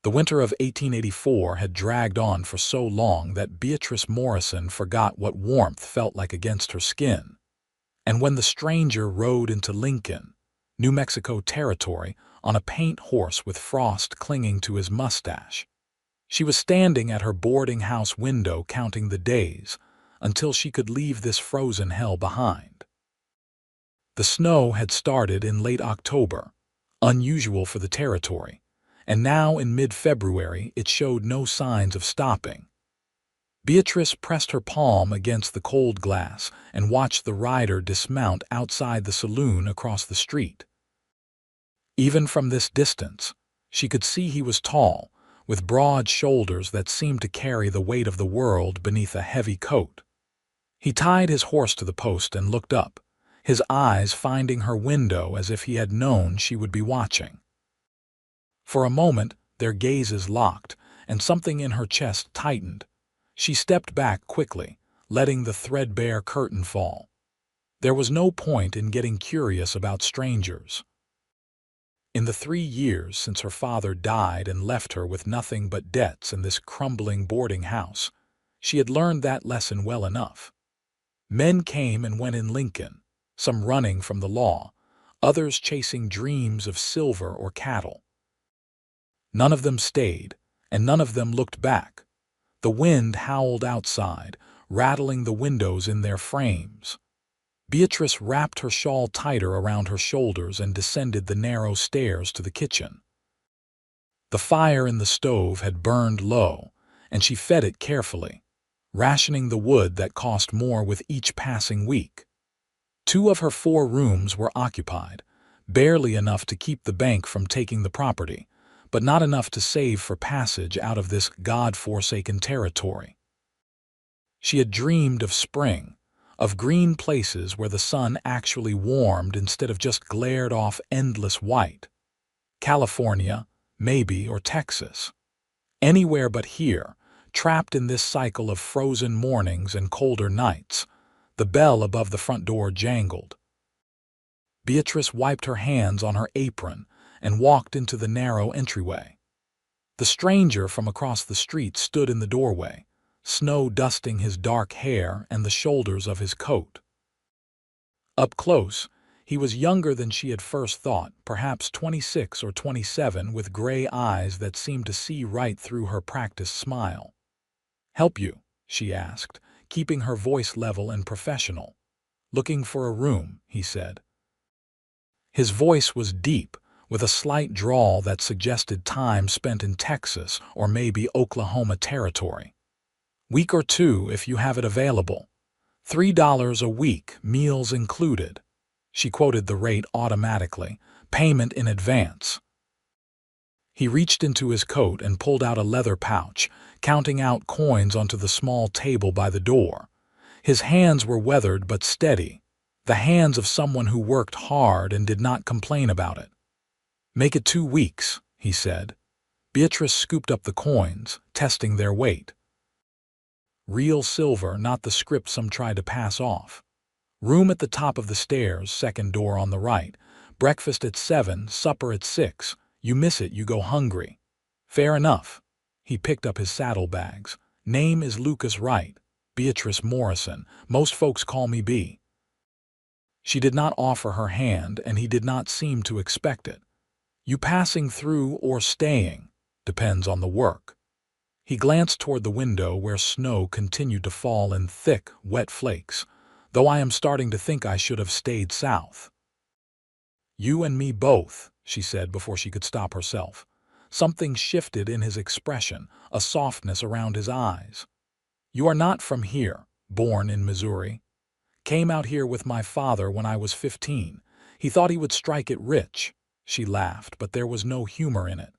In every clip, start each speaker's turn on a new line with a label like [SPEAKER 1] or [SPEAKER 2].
[SPEAKER 1] The winter of 1884 had dragged on for so long that Beatrice Morrison forgot what warmth felt like against her skin. And when the stranger rode into Lincoln, New Mexico territory, on a paint horse with frost clinging to his mustache, she was standing at her boarding house window counting the days until she could leave this frozen hell behind. The snow had started in late October, unusual for the territory, and now in mid-February it showed no signs of stopping. Beatrice pressed her palm against the cold glass and watched the rider dismount outside the saloon across the street. Even from this distance, she could see he was tall, with broad shoulders that seemed to carry the weight of the world beneath a heavy coat. He tied his horse to the post and looked up, his eyes finding her window as if he had known she would be watching. For a moment, their gazes locked, and something in her chest tightened. She stepped back quickly, letting the threadbare curtain fall. There was no point in getting curious about strangers. In the 3 years since her father died and left her with nothing but debts in this crumbling boarding house, she had learned that lesson well enough. Men came and went in Lincoln, some running from the law, others chasing dreams of silver or cattle. None of them stayed, and none of them looked back. The wind howled outside, rattling the windows in their frames. Beatrice wrapped her shawl tighter around her shoulders and descended the narrow stairs to the kitchen. The fire in the stove had burned low, and she fed it carefully, rationing the wood that cost more with each passing week. 2 of her 4 rooms were occupied, barely enough to keep the bank from taking the property, but not enough to save for passage out of this God-forsaken territory. She had dreamed of spring, of green places where the sun actually warmed instead of just glared off endless white. California, maybe, or Texas. Anywhere but here, trapped in this cycle of frozen mornings and colder nights. The bell above the front door jangled. Beatrice wiped her hands on her apron and walked into the narrow entryway. The stranger from across the street stood in the doorway, snow dusting his dark hair and the shoulders of his coat. Up close, he was younger than she had first thought, perhaps 26 or 27, with gray eyes that seemed to see right through her practiced smile. "Help you?" she asked, keeping her voice level and professional. "Looking for a room," he said. His voice was deep, with a slight drawl that suggested time spent in Texas or maybe Oklahoma territory. "Week or 2 if you have it available. $3 a week, meals included." She quoted the rate automatically, payment in advance. He reached into his coat and pulled out a leather pouch, counting out coins onto the small table by the door. His hands were weathered but steady, the hands of someone who worked hard and did not complain about it. "Make it 2 weeks," he said. Beatrice scooped up the coins, testing their weight. Real silver, not the script some tried to pass off. Room at the top of the stairs, second door on the right. Breakfast at 7, supper at 6. You miss it, you go hungry. Fair enough. He picked up his saddlebags. "Name is Lucas Wright. Beatrice Morrison. Most folks call me B." She did not offer her hand, and he did not seem to expect it. "You passing through or staying? Depends on the work." He glanced toward the window where snow continued to fall in thick, wet flakes, "though I am starting to think I should have stayed south." "You and me both," she said before she could stop herself. Something shifted in his expression, a softness around his eyes. "You are not from here, born in Missouri." "Came out here with my father when I was 15. He thought he would strike it rich." She laughed, but there was no humor in it.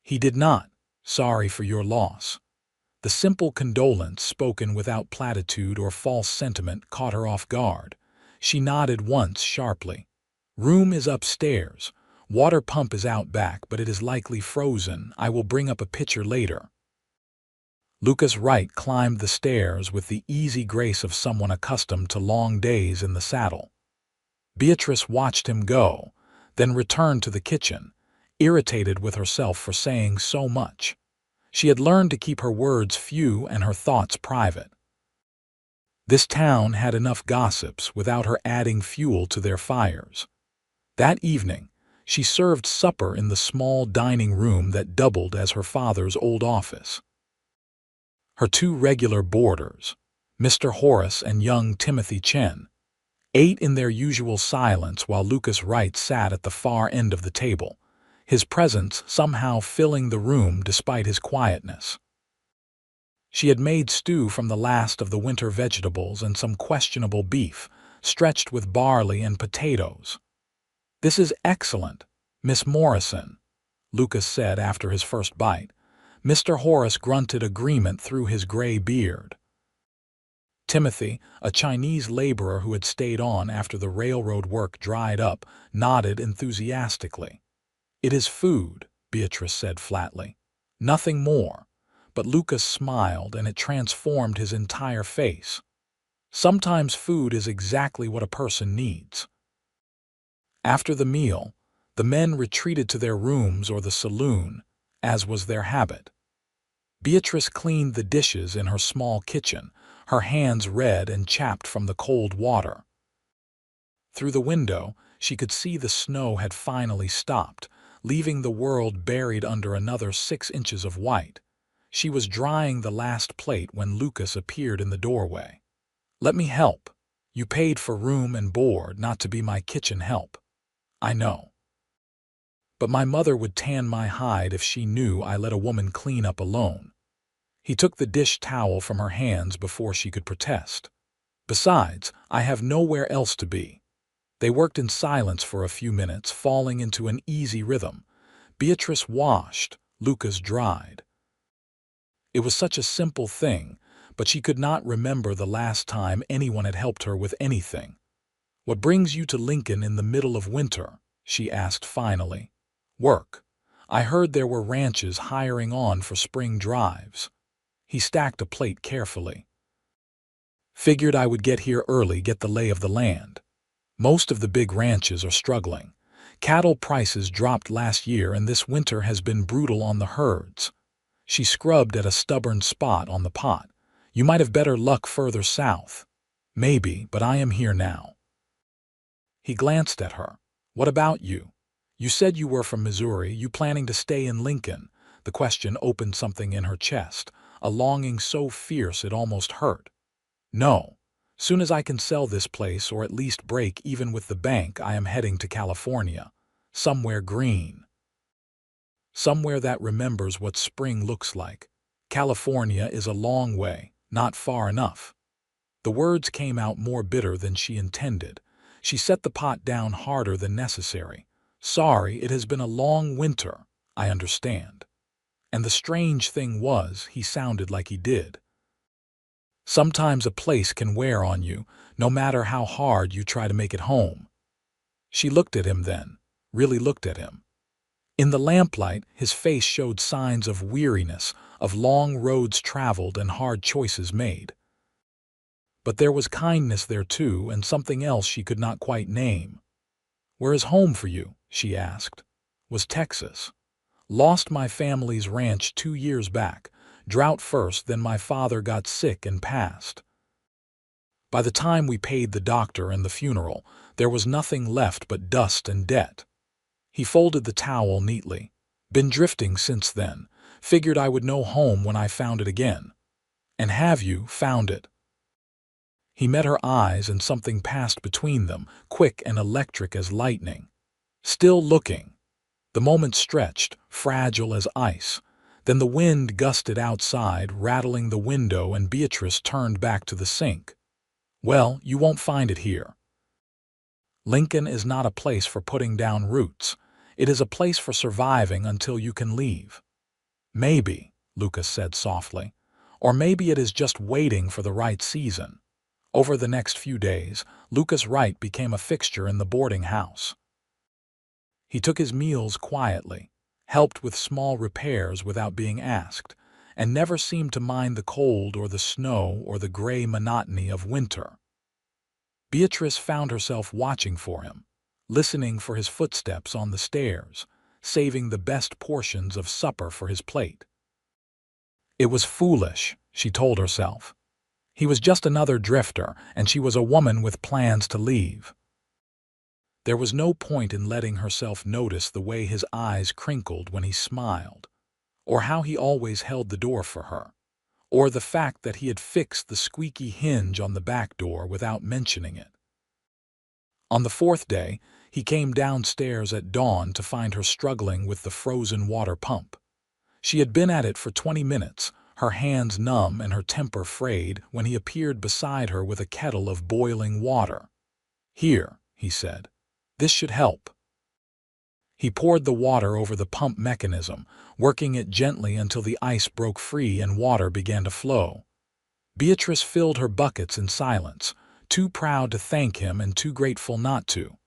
[SPEAKER 1] "He did not. Sorry for your loss." The simple condolence, spoken without platitude or false sentiment, caught her off guard. She nodded once sharply. "Room is upstairs. Water pump is out back, but it is likely frozen. I will bring up a pitcher later." Lucas Wright climbed the stairs with the easy grace of someone accustomed to long days in the saddle. Beatrice watched him go, then returned to the kitchen, irritated with herself for saying so much. She had learned to keep her words few and her thoughts private. This town had enough gossips without her adding fuel to their fires. That evening, she served supper in the small dining room that doubled as her father's old office. Her two regular boarders, Mr. Horace and young Timothy Chen, ate in their usual silence while Lucas Wright sat at the far end of the table, his presence somehow filling the room despite his quietness. She had made stew from the last of the winter vegetables and some questionable beef, stretched with barley and potatoes. "This is excellent, Miss Morrison," Lucas said after his first bite. Mr. Horace grunted agreement through his gray beard. Timothy, a Chinese laborer who had stayed on after the railroad work dried up, nodded enthusiastically. "It is food," Beatrice said flatly. "Nothing more." But Lucas smiled, and it transformed his entire face. Sometimes food is exactly what a person needs. After the meal, the men retreated to their rooms or the saloon, as was their habit. Beatrice cleaned the dishes in her small kitchen, her hands red and chapped from the cold water. Through the window, she could see the snow had finally stopped, leaving the world buried under another 6 inches of white. She was drying the last plate when Lucas appeared in the doorway. "Let me help. You paid for room and board, not to be my kitchen help." "I know. But my mother would tan my hide if she knew I let a woman clean up alone." He took the dish towel from her hands before she could protest. "Besides, I have nowhere else to be." They worked in silence for a few minutes, falling into an easy rhythm. Beatrice washed, Lucas dried. It was such a simple thing, but she could not remember the last time anyone had helped her with anything. "What brings you to Lincoln in the middle of winter?" she asked finally. "Work. I heard there were ranches hiring on for spring drives." He stacked a plate carefully. "Figured I would get here early, get the lay of the land. Most of the big ranches are struggling. Cattle prices dropped last year and this winter has been brutal on the herds." She scrubbed at a stubborn spot on the pot. "You might have better luck further south." "Maybe, but I am here now." He glanced at her. "What about you? You said you were from Missouri. You planning to stay in Lincoln?" The question opened something in her chest, a longing so fierce it almost hurt. "No. Soon as I can sell this place or at least break even with the bank, I am heading to California. Somewhere green. Somewhere that remembers what spring looks like. California is a long way, not far enough." The words came out more bitter than she intended. She set the pot down harder than necessary. "Sorry, it has been a long winter. I understand." And the strange thing was, he sounded like he did. Sometimes a place can wear on you, no matter how hard you try to make it home. She looked at him then, really looked at him. In the lamplight, his face showed signs of weariness, of long roads traveled and hard choices made. But there was kindness there too, and something else she could not quite name. "Where is home for you?" she asked. "Was Texas. Lost my family's ranch 2 years back. Drought first, then my father got sick and passed. By the time we paid the doctor and the funeral, there was nothing left but dust and debt." He folded the towel neatly. "Been drifting since then. Figured I would know home when I found it again." "And have you found it?" He met her eyes and something passed between them, quick and electric as lightning. "Still looking." The moment stretched, fragile as ice. Then the wind gusted outside, rattling the window, and Beatrice turned back to the sink. "Well, you won't find it here. Lincoln is not a place for putting down roots. It is a place for surviving until you can leave." "Maybe," Lucas said softly. "Or maybe it is just waiting for the right season." Over the next few days, Lucas Wright became a fixture in the boarding house. He took his meals quietly, helped with small repairs without being asked, and never seemed to mind the cold or the snow or the gray monotony of winter. Beatrice found herself watching for him, listening for his footsteps on the stairs, saving the best portions of supper for his plate. It was foolish, she told herself. He was just another drifter, and she was a woman with plans to leave. There was no point in letting herself notice the way his eyes crinkled when he smiled, or how he always held the door for her, or the fact that he had fixed the squeaky hinge on the back door without mentioning it. On the fourth day, he came downstairs at dawn to find her struggling with the frozen water pump. She had been at it for 20 minutes, her hands numb and her temper frayed, when he appeared beside her with a kettle of boiling water. "Here," he said. "This should help." He poured the water over the pump mechanism, working it gently until the ice broke free and water began to flow. Beatrice filled her buckets in silence, too proud to thank him and too grateful not to.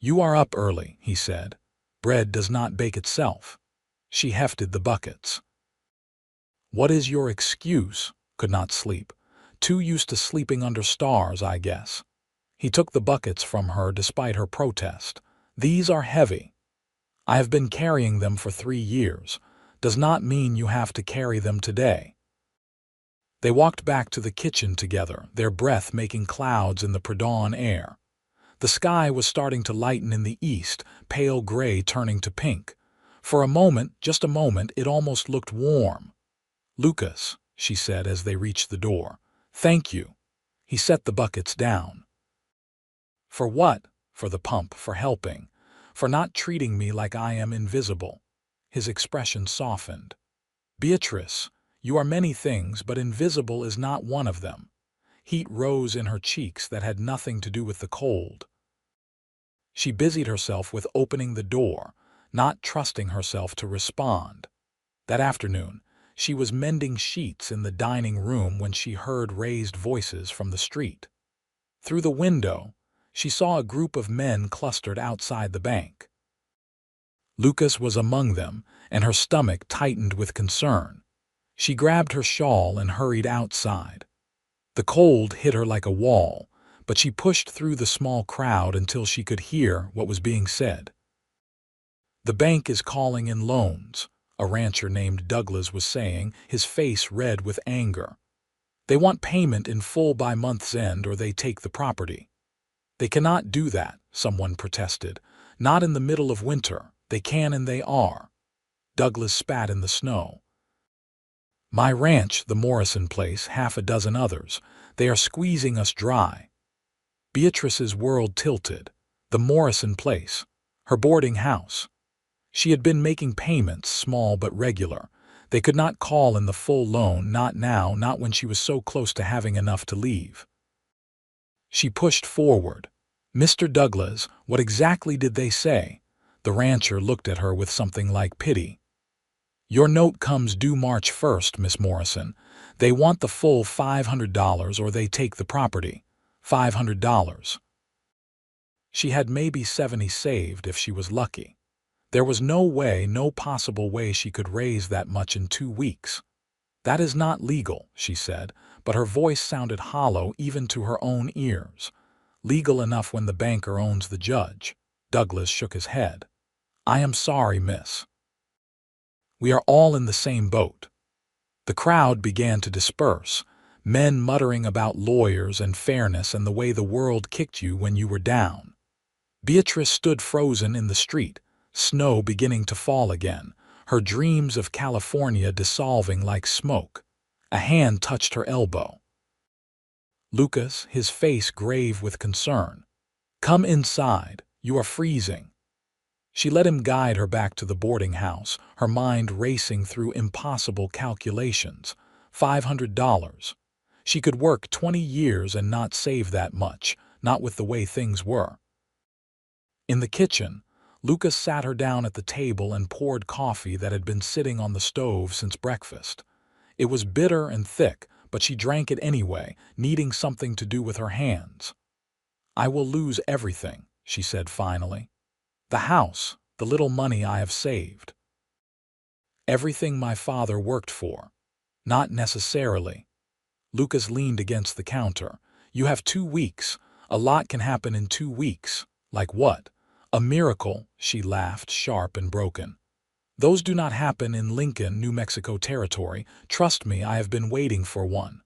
[SPEAKER 1] "You are up early," he said. "Bread does not bake itself." She hefted the buckets. "What is your excuse?" "Could not sleep. Too used to sleeping under stars, I guess." He took the buckets from her despite her protest. "These are heavy." "I have been carrying them for 3 years. Does not mean you have to carry them today." They walked back to the kitchen together, their breath making clouds in the pre-dawn air. The sky was starting to lighten in the east, pale gray turning to pink. For a moment, just a moment, it almost looked warm. "Lucas," she said as they reached the door. "Thank you." He set the buckets down. "For what?" "For the pump, for helping. For not treating me like I am invisible." His expression softened. "Beatrice, you are many things, but invisible is not one of them." Heat rose in her cheeks that had nothing to do with the cold. She busied herself with opening the door, not trusting herself to respond. That afternoon, she was mending sheets in the dining room when she heard raised voices from the street. Through the window, she saw a group of men clustered outside the bank. Lucas was among them, and her stomach tightened with concern. She grabbed her shawl and hurried outside. The cold hit her like a wall, but she pushed through the small crowd until she could hear what was being said. "The bank is calling in loans," a rancher named Douglas was saying, his face red with anger. "They want payment in full by month's end or they take the property." "They cannot do that," someone protested. "Not in the middle of winter. They can and they are." Douglas spat in the snow. "My ranch, the Morrison place, half a dozen others. They are squeezing us dry." Beatrice's world tilted. The Morrison place. Her boarding house. She had been making payments, small but regular. They could not call in the full loan, not now, not when she was so close to having enough to leave. She pushed forward. "Mr. Douglas, what exactly did they say?" The rancher looked at her with something like pity. "Your note comes due March 1st, Miss Morrison. They want the full $500 or they take the property." $500. She had maybe 70 saved if she was lucky. There was no way, no possible way she could raise that much in 2 weeks. "That is not legal," she said, but her voice sounded hollow even to her own ears. "Legal enough when the banker owns the judge." Douglas shook his head. "I am sorry, miss. We are all in the same boat." The crowd began to disperse, men muttering about lawyers and fairness and the way the world kicked you when you were down. Beatrice stood frozen in the street, snow beginning to fall again, her dreams of California dissolving like smoke. A hand touched her elbow. Lucas, his face grave with concern. "Come inside. You are freezing." She let him guide her back to the boarding house, her mind racing through impossible calculations. $500. She could work 20 years and not save that much, not with the way things were. In the kitchen, Lucas sat her down at the table and poured coffee that had been sitting on the stove since breakfast. It was bitter and thick, but she drank it anyway, needing something to do with her hands. "I will lose everything," she said finally. "The house, the little money I have saved." "Everything my father worked for." "Not necessarily." Lucas leaned against the counter. "You have 2 weeks. A lot can happen in 2 weeks." "Like what?" A miracle, she laughed, sharp and broken. Those do not happen in Lincoln, New Mexico territory. Trust me, I have been waiting for one.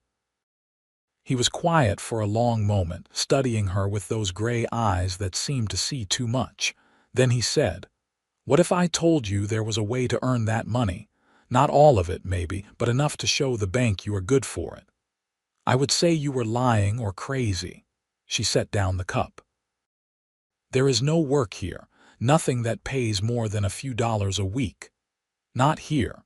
[SPEAKER 1] He was quiet for a long moment, studying her with those gray eyes that seemed to see too much. Then he said, "What if I told you there was a way to earn that money? Not all of it, maybe, but enough to show the bank you are good for it." "I would say you were lying or crazy." She set down the cup. "There is no work here, nothing that pays more than a few dollars a week. Not here.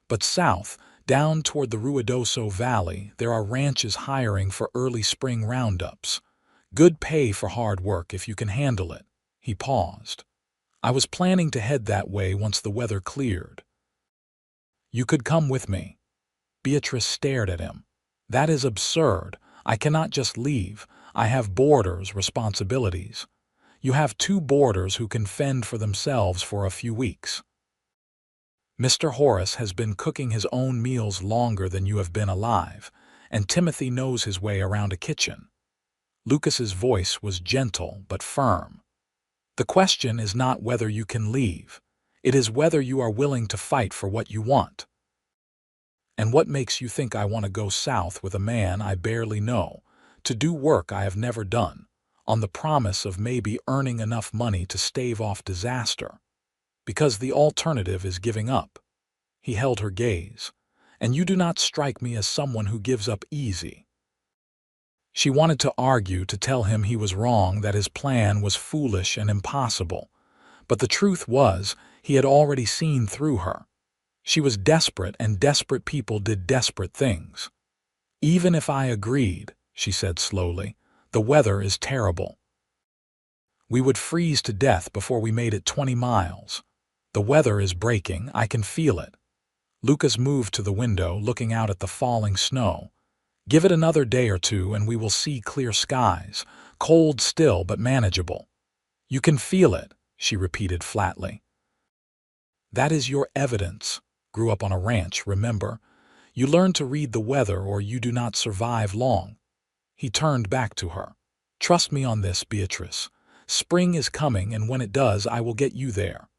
[SPEAKER 1] But south, down toward the Ruidoso Valley, there are ranches hiring for early spring roundups. Good pay for hard work if you can handle it." He paused. "I was planning to head that way once the weather cleared." "You could come with me." Beatrice stared at him. "That is absurd. I cannot just leave. I have boarders, responsibilities." "You have two boarders who can fend for themselves for a few weeks. Mr. Horace has been cooking his own meals longer than you have been alive, and Timothy knows his way around a kitchen." Lucas's voice was gentle but firm. "The question is not whether you can leave. It is whether you are willing to fight for what you want." "And what makes you think I want to go south with a man I barely know, to do work I have never done, on the promise of maybe earning enough money to stave off disaster? Because the alternative is giving up." He held her gaze. "And you do not strike me as someone who gives up easy." She wanted to argue, to tell him he was wrong, that his plan was foolish and impossible. But the truth was, he had already seen through her. She was desperate, and desperate people did desperate things. "Even if I agreed," she said slowly, "the weather is terrible. We would freeze to death before we made it 20 miles. The weather is breaking, I can feel it." Lucas moved to the window, looking out at the falling snow. "Give it another day or two and we will see clear skies, cold still but manageable." "You can feel it," she repeated flatly. "That is your evidence. Grew up on a ranch, remember? You learn to read the weather or you do not survive long." He turned back to her. "Trust me on this, Beatrice. Spring is coming, and when it does, I will get you there.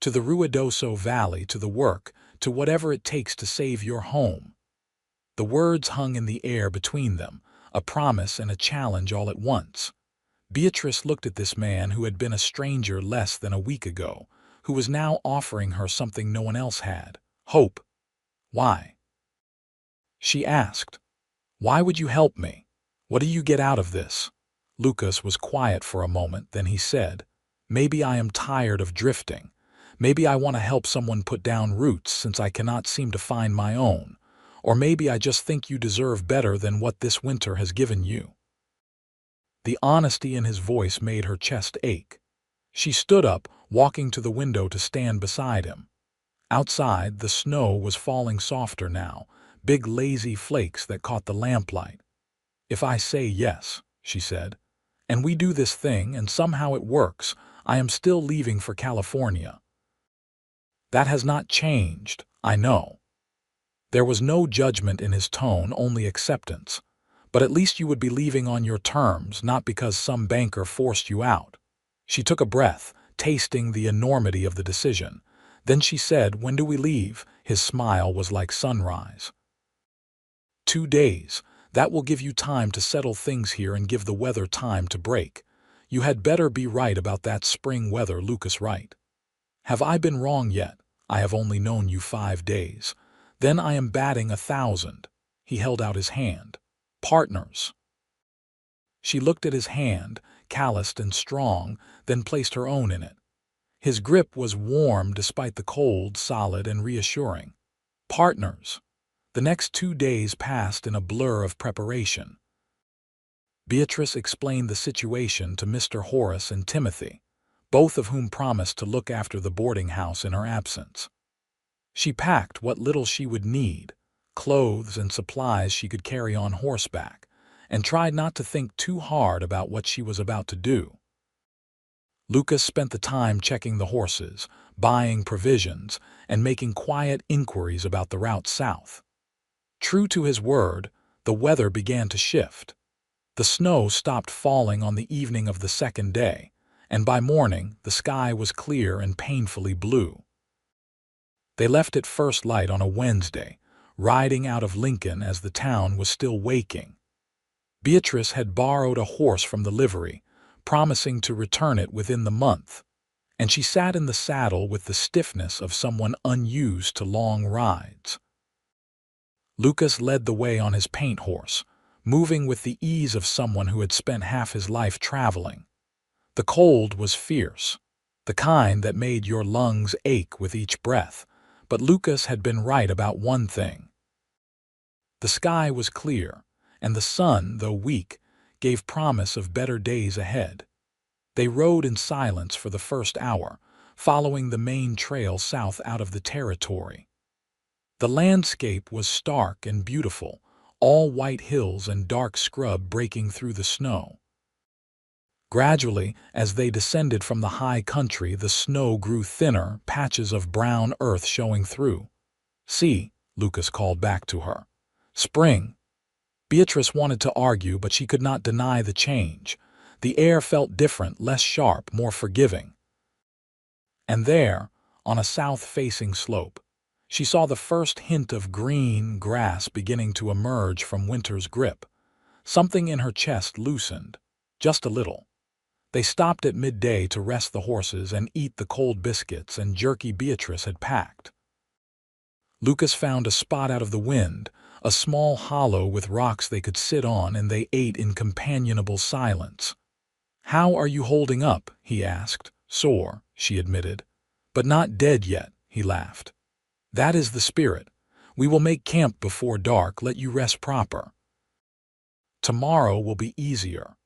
[SPEAKER 1] To the Ruidoso Valley, to the work, to whatever it takes to save your home." The words hung in the air between them, a promise and a challenge all at once. Beatrice looked at this man who had been a stranger less than a week ago, who was now offering her something no one else had: hope. "Why?" she asked. "Why would you help me? What do you get out of this?" Lucas was quiet for a moment, then he said, "Maybe I am tired of drifting. Maybe I want to help someone put down roots since I cannot seem to find my own. Or maybe I just think you deserve better than what this winter has given you." The honesty in his voice made her chest ache. She stood up, walking to the window to stand beside him. Outside, the snow was falling softer now, big lazy flakes that caught the lamplight. "If I say yes," she said, "and we do this thing and somehow it works, I am still leaving for California." "That has not changed, I know." There was no judgment in his tone, only acceptance. "But at least you would be leaving on your terms, not because some banker forced you out." She took a breath, tasting the enormity of the decision. Then she said, "When do we leave?" His smile was like sunrise. 2 days. That will give you time to settle things here and give the weather time to break. You had better be right about that spring weather." Lucas right. "Have I been wrong yet? I have only known you 5 days. Then I am batting 1,000. He held out his hand. "Partners." She looked at his hand, calloused and strong, then placed her own in it. His grip was warm despite the cold, solid and reassuring. "Partners." The next 2 days passed in a blur of preparation. Beatrice explained the situation to Mr. Horace and Timothy, both of whom promised to look after the boarding house in her absence. She packed what little she would need, clothes and supplies she could carry on horseback, and tried not to think too hard about what she was about to do. Lucas spent the time checking the horses, buying provisions, and making quiet inquiries about the route south. True to his word, the weather began to shift. The snow stopped falling on the evening of the second day, and by morning the sky was clear and painfully blue. They left at first light on a Wednesday, riding out of Lincoln as the town was still waking. Beatrice had borrowed a horse from the livery, promising to return it within the month, and she sat in the saddle with the stiffness of someone unused to long rides. Lucas led the way on his paint horse, moving with the ease of someone who had spent half his life traveling. The cold was fierce, the kind that made your lungs ache with each breath, but Lucas had been right about one thing. The sky was clear, and the sun, though weak, gave promise of better days ahead. They rode in silence for the first hour, following the main trail south out of the territory. The landscape was stark and beautiful, all white hills and dark scrub breaking through the snow. Gradually, as they descended from the high country, the snow grew thinner, patches of brown earth showing through. "See," Lucas called back to her. "Spring." Beatrice wanted to argue, but she could not deny the change. The air felt different, less sharp, more forgiving. And there, on a south-facing slope, she saw the first hint of green grass beginning to emerge from winter's grip. Something in her chest loosened, just a little. They stopped at midday to rest the horses and eat the cold biscuits and jerky Beatrice had packed. Lucas found a spot out of the wind, a small hollow with rocks they could sit on, and they ate in companionable silence. "How are you holding up?" he asked. "Sore," she admitted. "But not dead yet," he laughed. "That is the spirit. We will make camp before dark, let you rest proper. Tomorrow will be easier."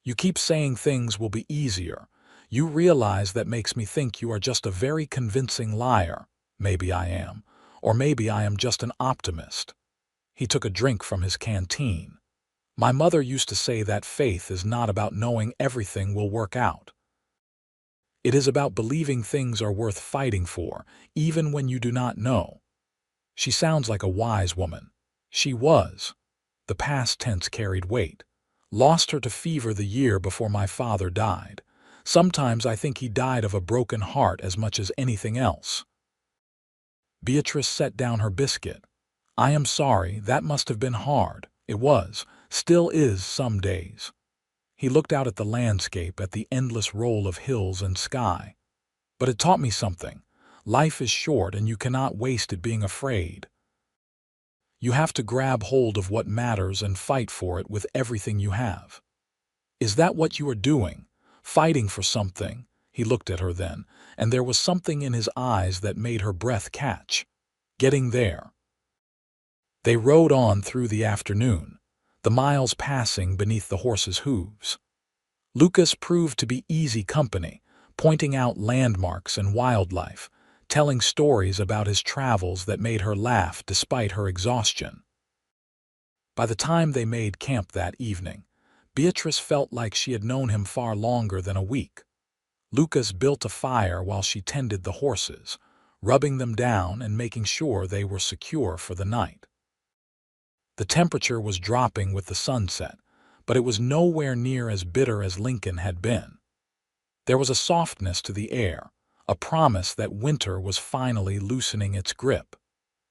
[SPEAKER 1] "You keep saying things will be easier. You realize that makes me think you are just a very convincing liar." "Maybe I am. Or maybe I am just an optimist." He took a drink from his canteen. "My mother used to say that faith is not about knowing everything will work out. It is about believing things are worth fighting for, even when you do not know." She sounds like a wise woman. She was. The past tense carried weight. "Lost her to fever the year before my father died. Sometimes I think he died of a broken heart as much as anything else." Beatrice set down her biscuit. "I am sorry, that must have been hard." "It was, still is some days." He looked out at the landscape, at the endless roll of hills and sky. "But it taught me something. Life is short and you cannot waste it being afraid. You have to grab hold of what matters and fight for it with everything you have." "Is that what you are doing? Fighting for something?" He looked at her then, and there was something in his eyes that made her breath catch. "Getting there." They rode on through the afternoon, the miles passing beneath the horses' hooves. Lucas proved to be easy company, pointing out landmarks and wildlife, telling stories about his travels that made her laugh despite her exhaustion. By the time they made camp that evening, Beatrice felt like she had known him far longer than a week. Lucas built a fire while she tended the horses, rubbing them down and making sure they were secure for the night. The temperature was dropping with the sunset, but it was nowhere near as bitter as Lincoln had been. There was a softness to the air, a promise that winter was finally loosening its grip.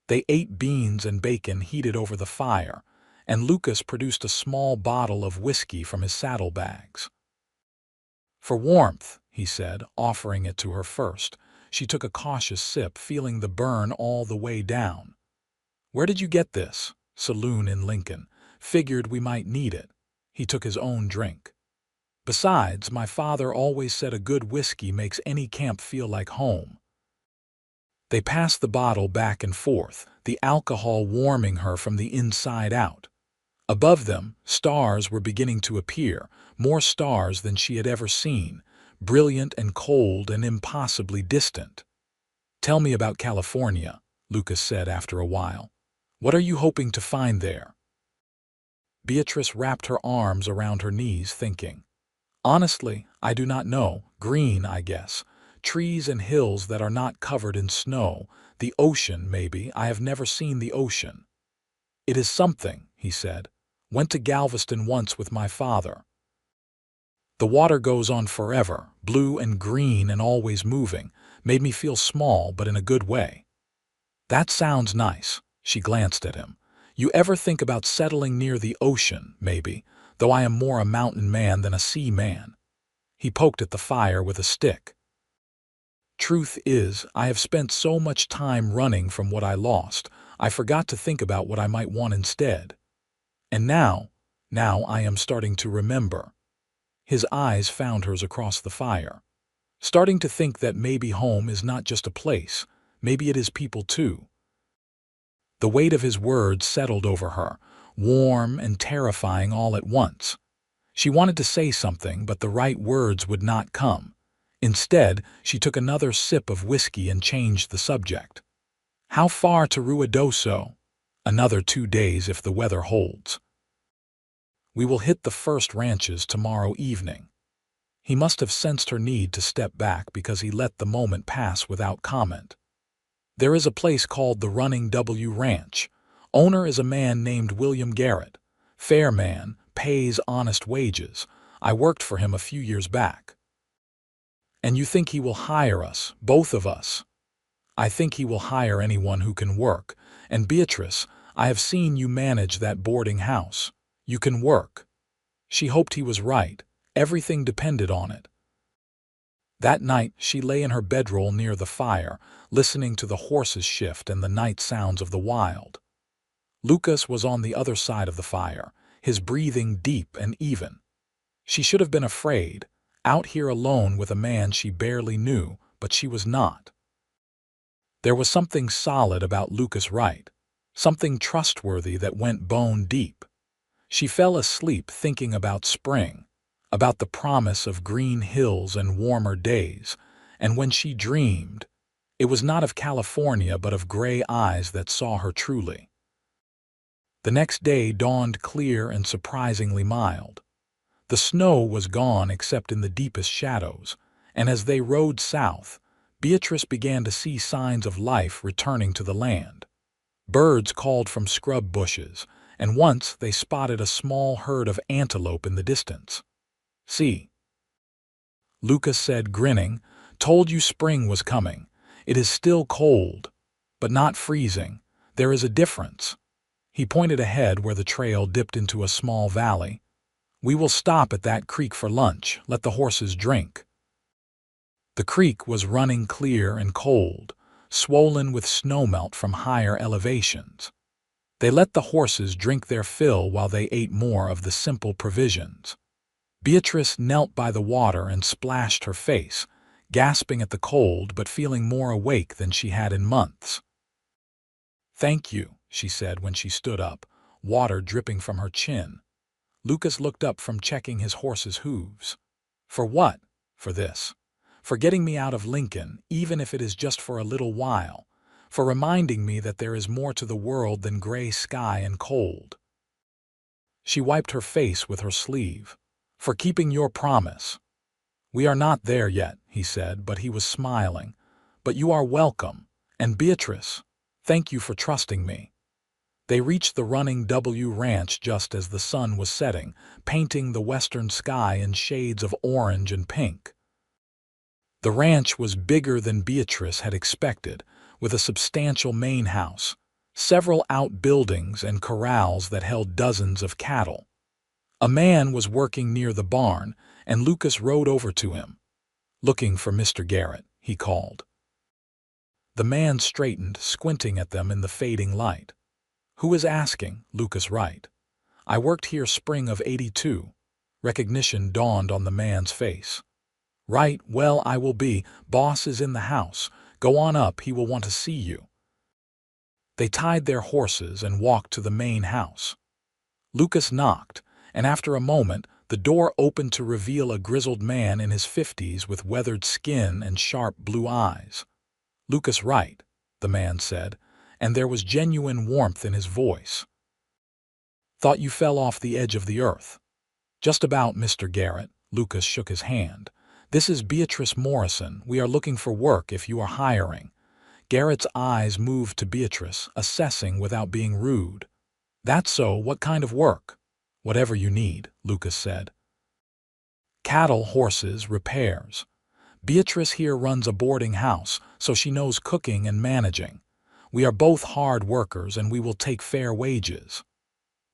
[SPEAKER 1] They ate beans and bacon heated over the fire, and Lucas produced a small bottle of whiskey from his saddlebags. "For warmth," he said, offering it to her first. She took a cautious sip, feeling the burn all the way down. "Where did you get this?" "Saloon in Lincoln. Figured we might need it." He took his own drink. "Besides, my father always said a good whiskey makes any camp feel like home." They passed the bottle back and forth, the alcohol warming her from the inside out. Above them, stars were beginning to appear, more stars than she had ever seen, brilliant and cold and impossibly distant. "Tell me about California," Lucas said after a while. "What are you hoping to find there?" Beatrice wrapped her arms around her knees, thinking. "Honestly, I do not know. Green, I guess. Trees and hills that are not covered in snow. The ocean, maybe. I have never seen the ocean." "It is something," he said. "Went to Galveston once with my father." The water goes on forever, blue and green and always moving, made me feel small but in a good way. That sounds nice. She glanced at him. You ever think about settling near the ocean, maybe, though I am more a mountain man than a sea man? He poked at the fire with a stick. Truth is, I have spent so much time running from what I lost, I forgot to think about what I might want instead. And now I am starting to remember. His eyes found hers across the fire. Starting to think that maybe home is not just a place, maybe it is people too. The weight of his words settled over her, warm and terrifying all at once. She wanted to say something, but the right words would not come. Instead, she took another sip of whiskey and changed the subject. How far to Ruidoso? Another 2 days if the weather holds. We will hit the first ranches tomorrow evening. He must have sensed her need to step back because he let the moment pass without comment. There is a place called the Running W Ranch. Owner is a man named William Garrett. Fair man, pays honest wages. I worked for him a few years back. And you think he will hire us, both of us? I think he will hire anyone who can work. And Beatrice, I have seen you manage that boarding house. You can work. She hoped he was right. Everything depended on it. That night, she lay in her bedroll near the fire, listening to the horses shift and the night sounds of the wild. Lucas was on the other side of the fire, his breathing deep and even. She should have been afraid, out here alone with a man she barely knew, but she was not. There was something solid about Lucas Wright, something trustworthy that went bone deep. She fell asleep thinking about spring, about the promise of green hills and warmer days, and when she dreamed, it was not of California but of gray eyes that saw her truly. The next day dawned clear and surprisingly mild. The snow was gone except in the deepest shadows, and as they rode south, Beatrice began to see signs of life returning to the land. Birds called from scrub bushes, and once they spotted a small herd of antelope in the distance. See, Lucas said, grinning, told you spring was coming. It is still cold, but not freezing. There is a difference. He pointed ahead where the trail dipped into a small valley. We will stop at that creek for lunch, let the horses drink. The creek was running clear and cold, swollen with snowmelt from higher elevations. They let the horses drink their fill while they ate more of the simple provisions. Beatrice knelt by the water and splashed her face, gasping at the cold but feeling more awake than she had in months. Thank you, she said when she stood up, water dripping from her chin. Lucas looked up from checking his horse's hooves. For what? For this. For getting me out of Lincoln, even if it is just for a little while. For reminding me that there is more to the world than gray sky and cold. She wiped her face with her sleeve. For keeping your promise. We are not there yet, he said, but he was smiling. But you are welcome. And Beatrice, thank you for trusting me. They reached the Running W Ranch just as the sun was setting, painting the western sky in shades of orange and pink. The ranch was bigger than Beatrice had expected, with a substantial main house, several outbuildings and corrals that held dozens of cattle. A man was working near the barn, and Lucas rode over to him. Looking for Mr. Garrett, he called. The man straightened, squinting at them in the fading light. Who is asking? Lucas Wright. I worked here spring of '82. Recognition dawned on the man's face. Right, well, I will be. Boss is in the house. Go on up, he will want to see you. They tied their horses and walked to the main house. Lucas knocked, and after a moment, the door opened to reveal a grizzled man in his 50s with weathered skin and sharp blue eyes. Lucas Wright, the man said, and there was genuine warmth in his voice. Thought you fell off the edge of the earth. Just about, Mr. Garrett. Lucas shook his hand. This is Beatrice Morrison. We are looking for work if you are hiring. Garrett's eyes moved to Beatrice, assessing without being rude. That's so. What kind of work? Whatever you need, Lucas said. Cattle, horses, repairs. Beatrice here runs a boarding house, so she knows cooking and managing. We are both hard workers and we will take fair wages.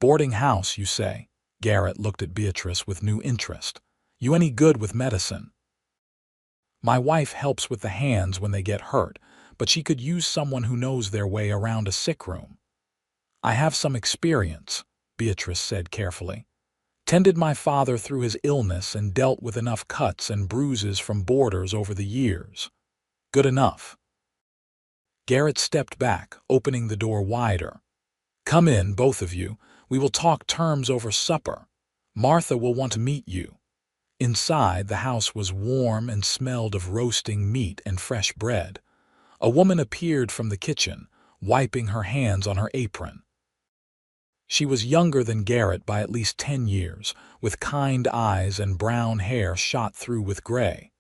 [SPEAKER 1] Boarding house, you say? Garrett looked at Beatrice with new interest. You any good with medicine? My wife helps with the hands when they get hurt, but she could use someone who knows their way around a sick room. I have some experience, Beatrice said carefully. Tended my father through his illness and dealt with enough cuts and bruises from boarders over the years. Good enough. Garrett stepped back, opening the door wider. Come in, both of you. We will talk terms over supper. Martha will want to meet you. Inside, the house was warm and smelled of roasting meat and fresh bread. A woman appeared from the kitchen, wiping her hands on her apron. She was younger than Garrett by at least 10 years, with kind eyes and brown hair shot through with gray.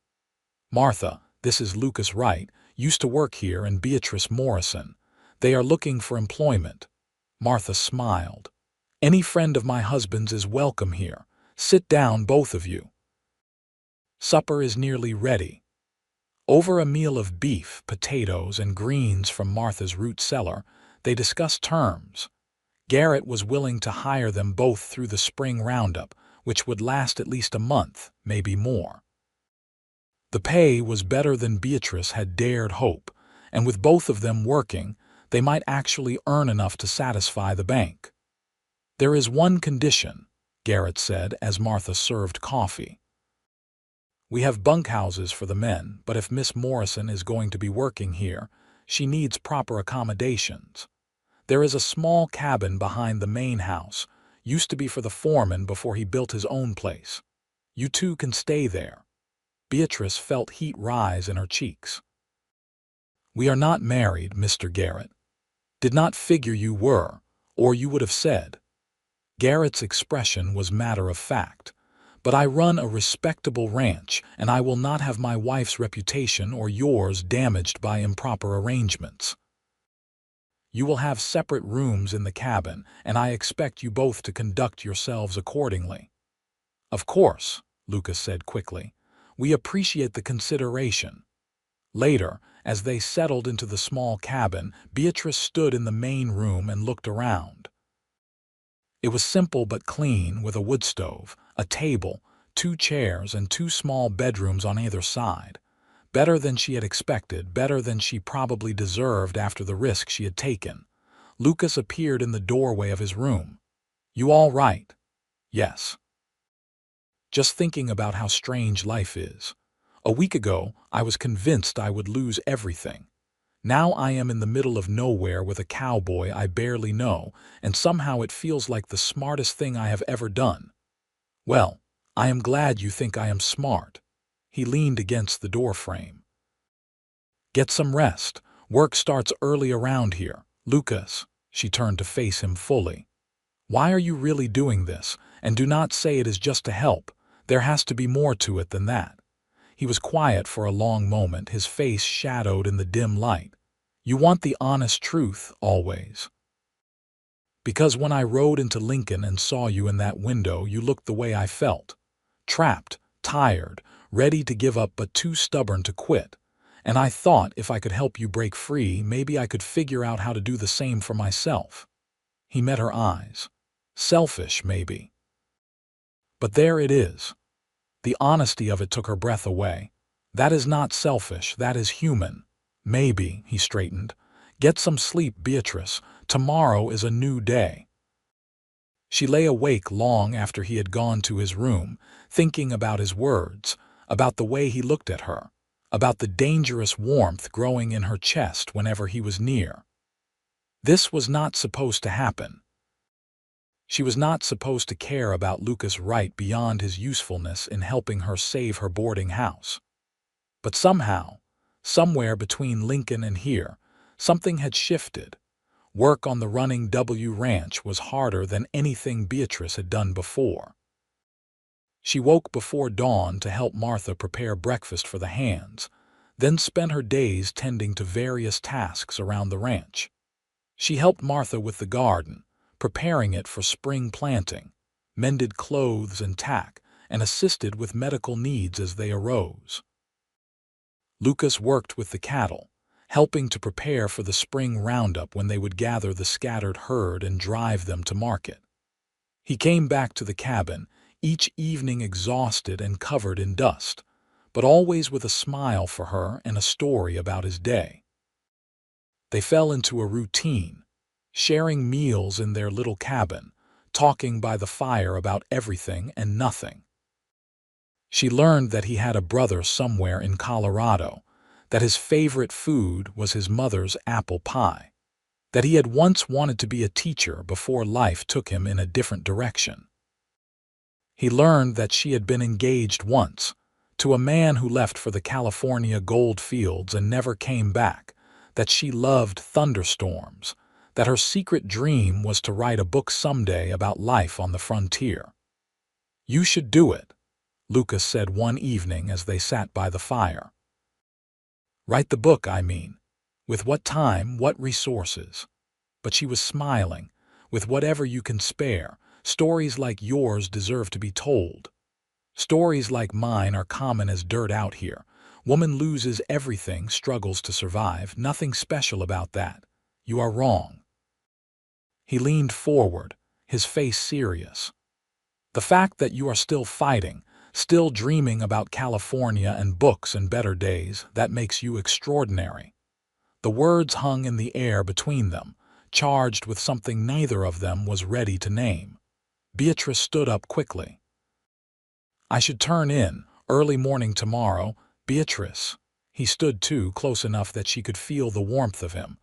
[SPEAKER 1] Martha, this is Lucas Wright, used to work here, and Beatrice Morrison. They are looking for employment. Martha smiled. Any friend of my husband's is welcome here. Sit down, both of you. Supper is nearly ready. Over a meal of beef, potatoes, and greens from Martha's root cellar, they discussed terms. Garrett was willing to hire them both through the spring roundup, which would last at least a month, maybe more. The pay was better than Beatrice had dared hope, and with both of them working, they might actually earn enough to satisfy the bank. There is one condition, Garrett said as Martha served coffee. We have bunkhouses for the men, but if Miss Morrison is going to be working here, she needs proper accommodations. There is a small cabin behind the main house, used to be for the foreman before he built his own place. You two can stay there. Beatrice felt heat rise in her cheeks. We are not married, Mr. Garrett. Did not figure you were, or you would have said. Garrett's expression was matter of fact. But I run a respectable ranch, and I will not have my wife's reputation or yours damaged by improper arrangements. You will have separate rooms in the cabin, and I expect you both to conduct yourselves accordingly. Of course, Lucas said quickly. We appreciate the consideration. Later, as they settled into the small cabin, Beatrice stood in the main room and looked around. It was simple but clean, with a wood stove, a table, 2 chairs, and 2 small bedrooms on either side. Better than she had expected, better than she probably deserved after the risk she had taken. Lucas appeared in the doorway of his room. You all right? Yes. Just thinking about how strange life is. A week ago, I was convinced I would lose everything. Now I am in the middle of nowhere with a cowboy I barely know, and somehow it feels like the smartest thing I have ever done. Well, I am glad you think I am smart. He leaned against the doorframe. Get some rest. Work starts early around here. Lucas, she turned to face him fully. Why are you really doing this? And do not say it is just to help. There has to be more to it than that. He was quiet for a long moment, his face shadowed in the dim light. You want the honest truth, always. Because when I rode into Lincoln and saw you in that window, you looked the way I felt. Trapped, tired, ready to give up but too stubborn to quit. And I thought if I could help you break free, maybe I could figure out how to do the same for myself. He met her eyes. Selfish, maybe. But there it is. The honesty of it took her breath away. That is not selfish, that is human. Maybe, he straightened. Get some sleep, Beatrice. Tomorrow is a new day. She lay awake long after he had gone to his room, thinking about his words, about the way he looked at her, about the dangerous warmth growing in her chest whenever he was near. This was not supposed to happen. She was not supposed to care about Lucas Wright beyond his usefulness in helping her save her boarding house. But somehow, somewhere between Lincoln and here, something had shifted. Work on the Running W Ranch was harder than anything Beatrice had done before. She woke before dawn to help Martha prepare breakfast for the hands, then spent her days tending to various tasks around the ranch. She helped Martha with the garden, preparing it for spring planting, mended clothes and tack, and assisted with medical needs as they arose. Lucas worked with the cattle, helping to prepare for the spring roundup when they would gather the scattered herd and drive them to market. He came back to the cabin, each evening exhausted and covered in dust, but always with a smile for her and a story about his day. They fell into a routine, sharing meals in their little cabin, talking by the fire about everything and nothing. She learned that he had a brother somewhere in Colorado, that his favorite food was his mother's apple pie, that he had once wanted to be a teacher before life took him in a different direction. He learned that she had been engaged once, to a man who left for the California gold fields and never came back, that she loved thunderstorms, that her secret dream was to write a book someday about life on the frontier. "You should do it," Lucas said one evening as they sat by the fire. "Write the book, I mean. With what time, what resources?" But she was smiling. "With whatever you can spare. Stories like yours deserve to be told. Stories like mine are common as dirt out here. Woman loses everything, struggles to survive. Nothing special about that. You are wrong." He leaned forward, his face serious. "The fact that you are still fighting, still dreaming about California and books and better days, that makes you extraordinary." The words hung in the air between them, charged with something neither of them was ready to name. Beatrice stood up quickly. "I should turn in, early morning tomorrow, Beatrice." He stood too, close enough that she could feel the warmth of him.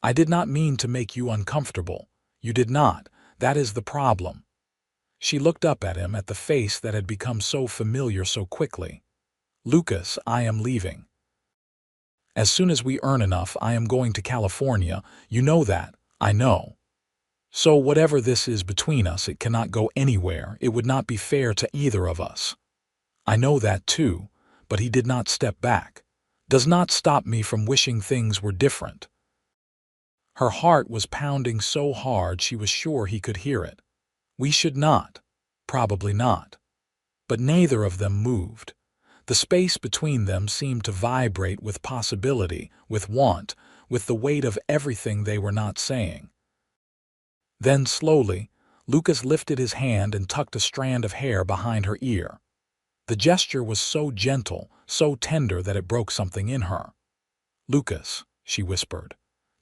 [SPEAKER 1] "I did not mean to make you uncomfortable. You did not. That is the problem." She looked up at him, at the face that had become so familiar so quickly. "Lucas, I am leaving. As soon as we earn enough, I am going to California. You know that, I know. So whatever this is between us, it cannot go anywhere. It would not be fair to either of us. I know that too," but he did not step back. "Does not stop me from wishing things were different." Her heart was pounding so hard she was sure he could hear it. "We should not. Probably not." But neither of them moved. The space between them seemed to vibrate with possibility, with want, with the weight of everything they were not saying. Then slowly, Lucas lifted his hand and tucked a strand of hair behind her ear. The gesture was so gentle, so tender that it broke something in her. "Lucas," she whispered,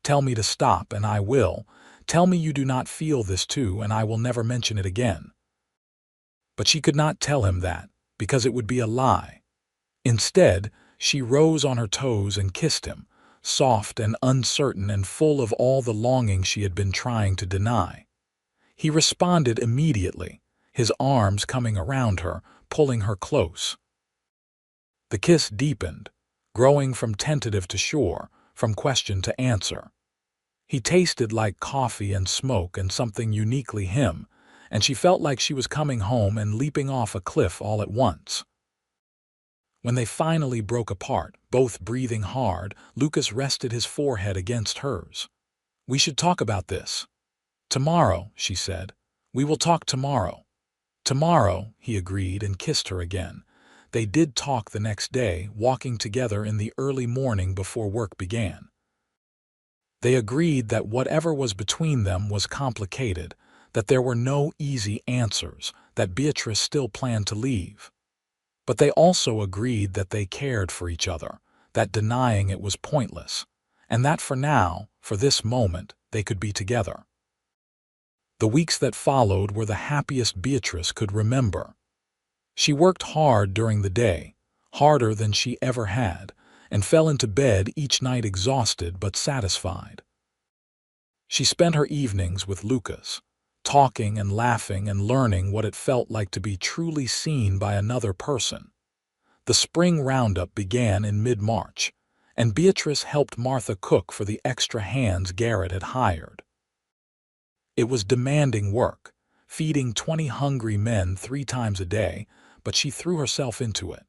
[SPEAKER 1] "tell me to stop and I will. Tell me you do not feel this too and I will never mention it again." But she could not tell him that, because it would be a lie. Instead, she rose on her toes and kissed him, soft and uncertain and full of all the longing she had been trying to deny. He responded immediately, his arms coming around her, pulling her close. The kiss deepened, growing from tentative to sure, from question to answer. He tasted like coffee and smoke and something uniquely him, and she felt like she was coming home and leaping off a cliff all at once. When they finally broke apart, both breathing hard, Lucas rested his forehead against hers. "We should talk about this." "Tomorrow," she said. "We will talk tomorrow." "Tomorrow," he agreed and kissed her again. They did talk the next day, walking together in the early morning before work began. They agreed that whatever was between them was complicated, that there were no easy answers, that Beatrice still planned to leave. But they also agreed that they cared for each other, that denying it was pointless, and that for now, for this moment, they could be together. The weeks that followed were the happiest Beatrice could remember. She worked hard during the day, harder than she ever had, and fell into bed each night exhausted but satisfied. She spent her evenings with Lucas, talking and laughing and learning what it felt like to be truly seen by another person. The spring roundup began in mid-March, and Beatrice helped Martha cook for the extra hands Garrett had hired. It was demanding work, feeding 20 hungry men 3 times a day, but she threw herself into it.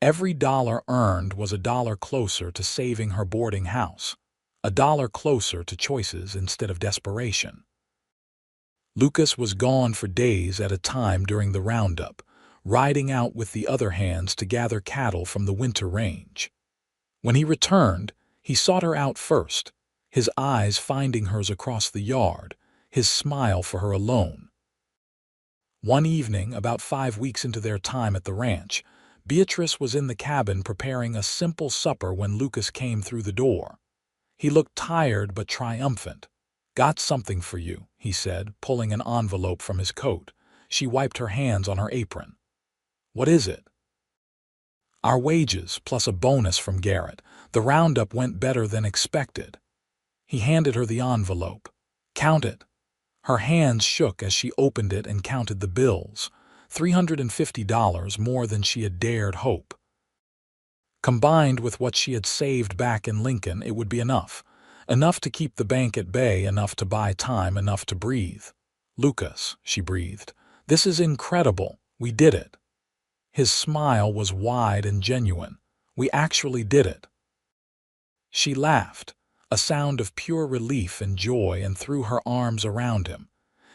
[SPEAKER 1] Every dollar earned was a dollar closer to saving her boarding house, a dollar closer to choices instead of desperation. Lucas was gone for days at a time during the roundup, riding out with the other hands to gather cattle from the winter range. When he returned, he sought her out first, his eyes finding hers across the yard, his smile for her alone. One evening, about 5 weeks into their time at the ranch, Beatrice was in the cabin preparing a simple supper when Lucas came through the door. He looked tired but triumphant. "Got something for you," he said, pulling an envelope from his coat. She wiped her hands on her apron. "What is it?" "Our wages, plus a bonus from Garrett. The roundup went better than expected." He handed her the envelope. "Count it." Her hands shook as she opened it and counted the bills. $350 more than she had dared hope. Combined with what she had saved back in Lincoln, it would be enough. Enough to keep the bank at bay, enough to buy time, enough to breathe. "Lucas," she breathed, "this is incredible. We did it." His smile was wide and genuine. "We actually did it." She laughed, a sound of pure relief and joy, and threw her arms around him.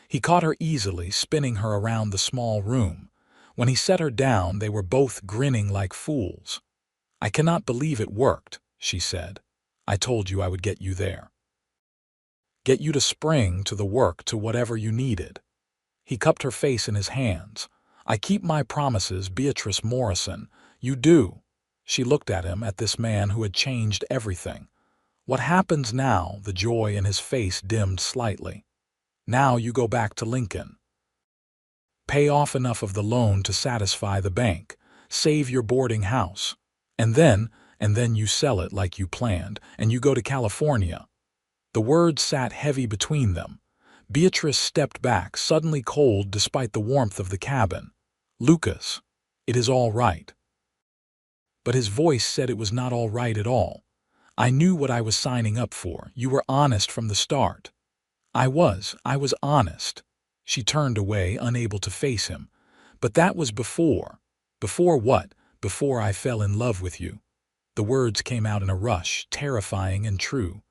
[SPEAKER 1] He caught her easily, spinning her around the small room. When he set her down, they were both grinning like fools. "I cannot believe it worked," she said. "I told you I would get you there. Get you to spring to the work, to whatever you needed." He cupped her face in his hands. "I keep my promises, Beatrice Morrison." "You do." She looked at him, at this man who had changed everything. "What happens now?" The joy in his face dimmed slightly. "Now you go back to Lincoln. Pay off enough of the loan to satisfy the bank. Save your boarding house. And then you sell it like you planned, and you go to California." The words sat heavy between them. Beatrice stepped back, suddenly cold despite the warmth of the cabin. "Lucas, it is all right." But his voice said it was not all right at all. "I knew what I was signing up for. You were honest from the start." I was honest." She turned away, unable to face him. "But that was before." "Before what?" "Before I fell in love with you." The words came out in a rush, terrifying and true.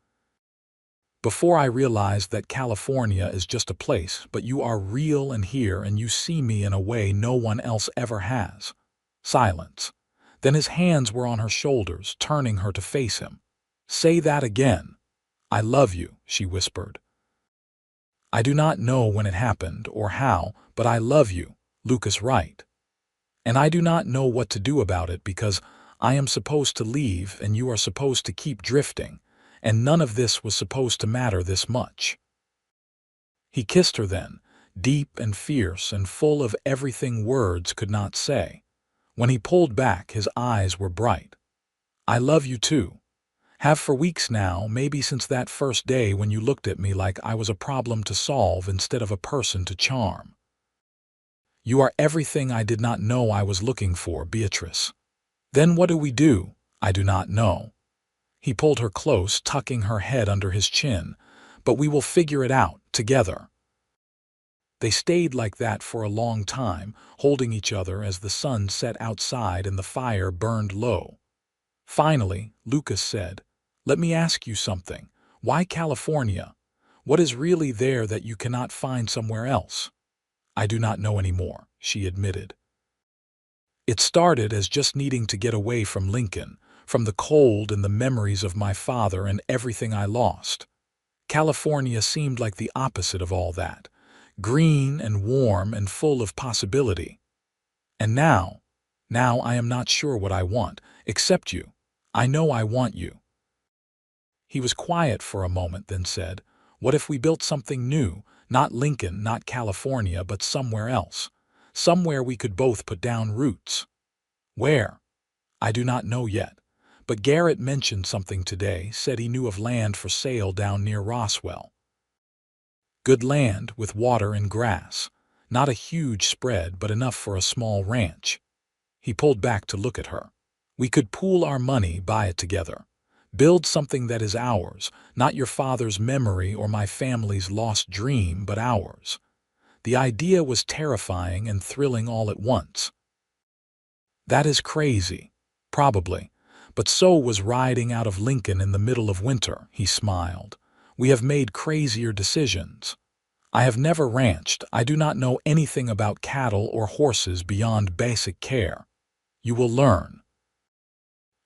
[SPEAKER 1] "Before I realized that California is just a place, but you are real and here, and you see me in a way no one else ever has." Silence. Then his hands were on her shoulders, turning her to face him. "Say that again." "I love you," she whispered. "I do not know when it happened or how, but I love you, Lucas Wright. And I do not know what to do about it, because I am supposed to leave and you are supposed to keep drifting, and none of this was supposed to matter this much." He kissed her then, deep and fierce and full of everything words could not say. When he pulled back, his eyes were bright. "I love you too. Have for weeks now, maybe since that first day when you looked at me like I was a problem to solve instead of a person to charm. You are everything I did not know I was looking for, Beatrice. Then what do we do? I do not know." He pulled her close, tucking her head under his chin. "But we will figure it out, together." They stayed like that for a long time, holding each other as the sun set outside and the fire burned low. Finally, Lucas said, "Let me ask you something. Why California? What is really there that you cannot find somewhere else?" "I do not know anymore," she admitted. "It started as just needing to get away from Lincoln, from the cold and the memories of my father and everything I lost. California seemed like the opposite of all that, green and warm and full of possibility. And now I am not sure what I want, except you. I know I want you." He was quiet for a moment, then said, "What if we built something new? Not Lincoln, not California, but somewhere else. Somewhere we could both put down roots." "Where?" "I do not know yet. But Garrett mentioned something today, said he knew of land for sale down near Roswell. Good land with water and grass. Not a huge spread, but enough for a small ranch." He pulled back to look at her. "We could pool our money, buy it together. Build something that is ours, not your father's memory or my family's lost dream, but ours." The idea was terrifying and thrilling all at once. "That is crazy." "Probably. But so was riding out of Lincoln in the middle of winter," he smiled. "We have made crazier decisions." I have never ranched. I do not know anything about cattle or horses beyond basic care. You will learn.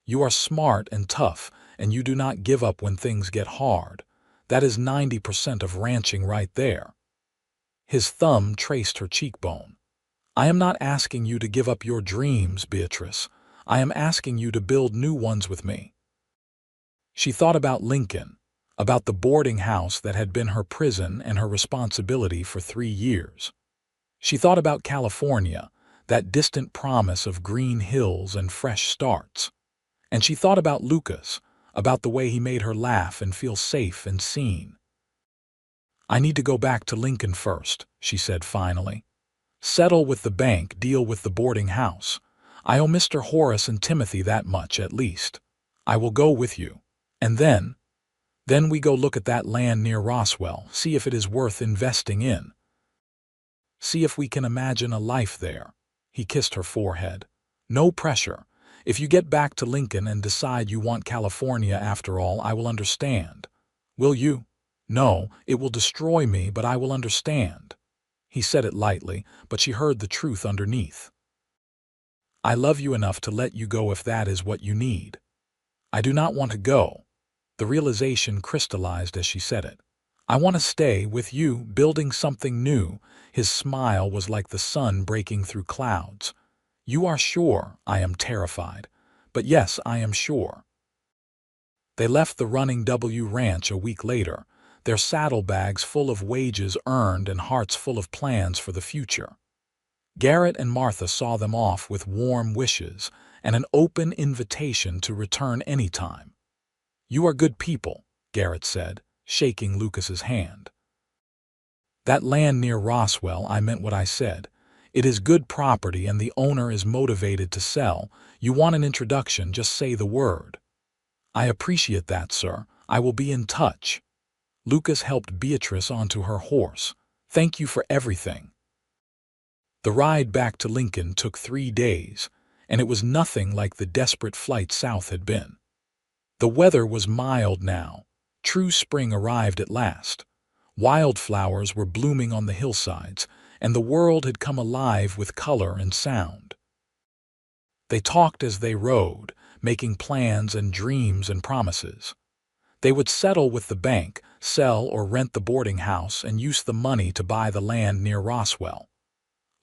[SPEAKER 1] You are smart and tough, and you do not give up when things get hard. That is 90% of ranching right there. His thumb traced her cheekbone. I am not asking you to give up your dreams, Beatrice. I am asking you to build new ones with me. She thought about Lincoln, about the boarding house that had been her prison and her responsibility for 3 years. She thought about California, that distant promise of green hills and fresh starts. And she thought about Lucas, about the way he made her laugh and feel safe and seen. I need to go back to Lincoln first, she said finally. Settle with the bank, deal with the boarding house. I owe Mr. Horace and Timothy that much at least. I will go with you. And then we go look at that land near Roswell, see if it is worth investing in. See if we can imagine a life there. He kissed her forehead. No pressure. If you get back to Lincoln and decide you want California after all, I will understand. Will you? No, it will destroy me, but I will understand. He said it lightly, but she heard the truth underneath. I love you enough to let you go if that is what you need. I do not want to go. The realization crystallized as she said it. I want to stay with you, building something new. His smile was like the sun breaking through clouds. You are sure? I am terrified. But yes, I am sure. They left the Running W Ranch a week later, their saddlebags full of wages earned and hearts full of plans for the future. Garrett and Martha saw them off with warm wishes and an open invitation to return anytime. You are good people, Garrett said, shaking Lucas's hand. That land near Roswell, I meant what I said. It is good property and the owner is motivated to sell. You want an introduction, just say the word. I appreciate that, sir. I will be in touch. Lucas helped Beatrice onto her horse. Thank you for everything. The ride back to Lincoln took 3 days, and it was nothing like the desperate flight south had been. The weather was mild now. True spring arrived at last. Wildflowers were blooming on the hillsides, and the world had come alive with color and sound. They talked as they rode, making plans and dreams and promises. They would settle with the bank, sell or rent the boarding house, and use the money to buy the land near Roswell.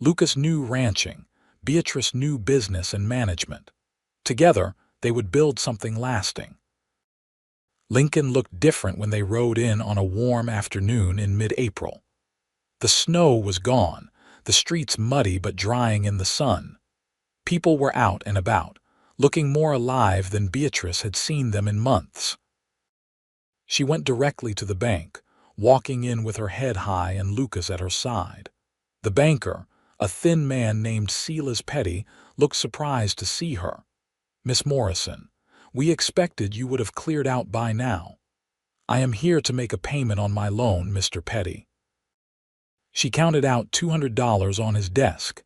[SPEAKER 1] Lucas knew ranching, Beatrice knew business and management. Together, they would build something lasting. Lincoln looked different when they rode in on a warm afternoon in mid-April. The snow was gone, the streets muddy but drying in the sun. People were out and about, looking more alive than Beatrice had seen them in months. She went directly to the bank, walking in with her head high and Lucas at her side. The banker, a thin man named Silas Petty, looked surprised to see her. Miss Morrison, we expected you would have cleared out by now. I am here to make a payment on my loan, Mr. Petty. She counted out $200 on his desk.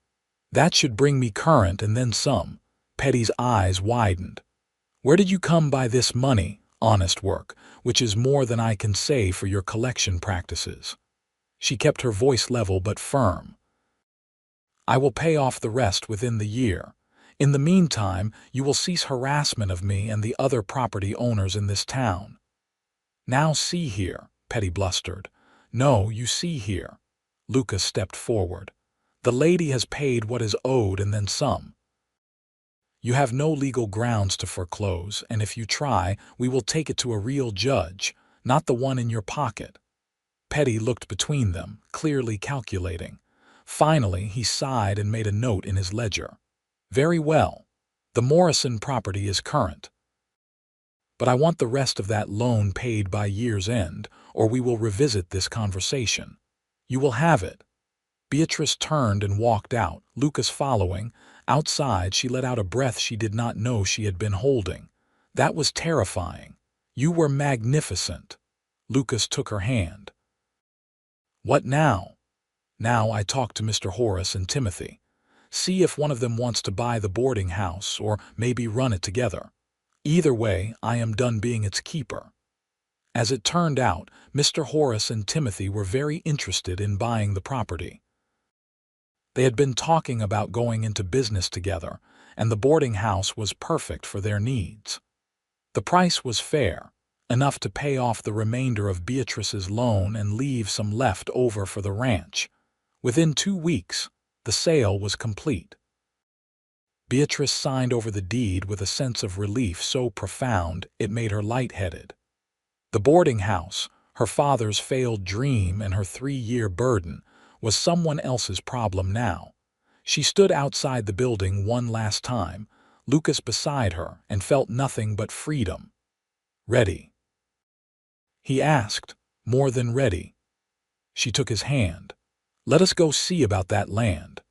[SPEAKER 1] That should bring me current and then some. Petty's eyes widened. Where did you come by this money? Honest work, which is more than I can say for your collection practices. She kept her voice level but firm. I will pay off the rest within the year. In the meantime, you will cease harassment of me and the other property owners in this town. Now see here, Petty blustered. No, you see here. Lucas stepped forward. The lady has paid what is owed and then some. You have no legal grounds to foreclose, and if you try, we will take it to a real judge, not the one in your pocket. Petty looked between them, clearly calculating. Finally, he sighed and made a note in his ledger. Very well. The Morrison property is current. But I want the rest of that loan paid by year's end, or we will revisit this conversation. You will have it. Beatrice turned and walked out, Lucas following. Outside, she let out a breath she did not know she had been holding. That was terrifying. You were magnificent. Lucas took her hand. What now? Now I talk to Mr. Horace and Timothy. See if one of them wants to buy the boarding house or maybe run it together. Either way, I am done being its keeper. As it turned out, Mr. Horace and Timothy were very interested in buying the property. They had been talking about going into business together, and the boarding house was perfect for their needs. The price was fair, enough to pay off the remainder of Beatrice's loan and leave some left over for the ranch. Within 2 weeks, the sale was complete. Beatrice signed over the deed with a sense of relief so profound it made her lightheaded. The boarding house, her father's failed dream and her 3-year burden, was someone else's problem now. She stood outside the building one last time, Lucas beside her, and felt nothing but freedom. "Ready?" he asked, more than ready. She took his hand. "Let us go see about that land."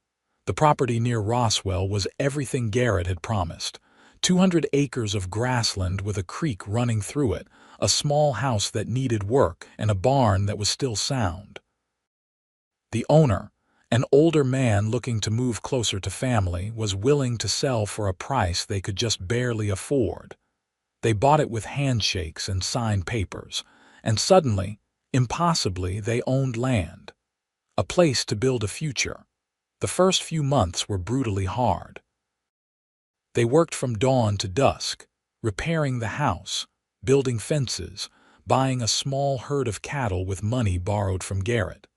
[SPEAKER 1] The property near Roswell was everything Garrett had promised. 200 acres of grassland with a creek running through it, a small house that needed work, and a barn that was still sound. The owner, an older man looking to move closer to family, was willing to sell for a price they could just barely afford. They bought it with handshakes and signed papers, and suddenly, impossibly, they owned land. A place to build a future. The first few months were brutally hard. They worked from dawn to dusk, repairing the house, building fences, buying a small herd of cattle with money borrowed from Garrett.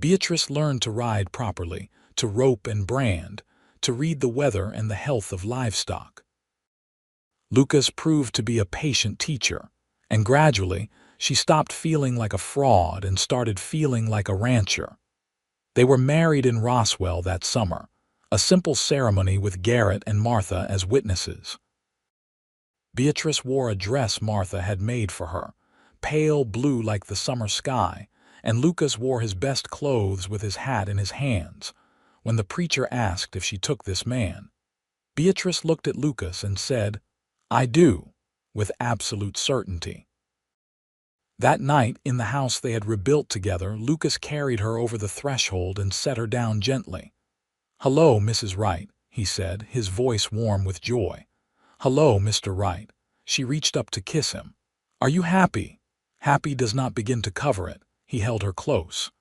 [SPEAKER 1] Beatrice learned to ride properly, to rope and brand, to read the weather and the health of livestock. Lucas proved to be a patient teacher, and gradually she stopped feeling like a fraud and started feeling like a rancher. They were married in Roswell that summer, a simple ceremony with Garrett and Martha as witnesses. Beatrice wore a dress Martha had made for her, pale blue like the summer sky, and Lucas wore his best clothes with his hat in his hands. When the preacher asked if she took this man, Beatrice looked at Lucas and said, "I do," with absolute certainty. That night, in the house they had rebuilt together, Lucas carried her over the threshold and set her down gently. "Hello, Mrs. Wright," he said, his voice warm with joy. "Hello, Mr. Wright." She reached up to kiss him. "Are you happy?" Happy does not begin to cover it. He held her close.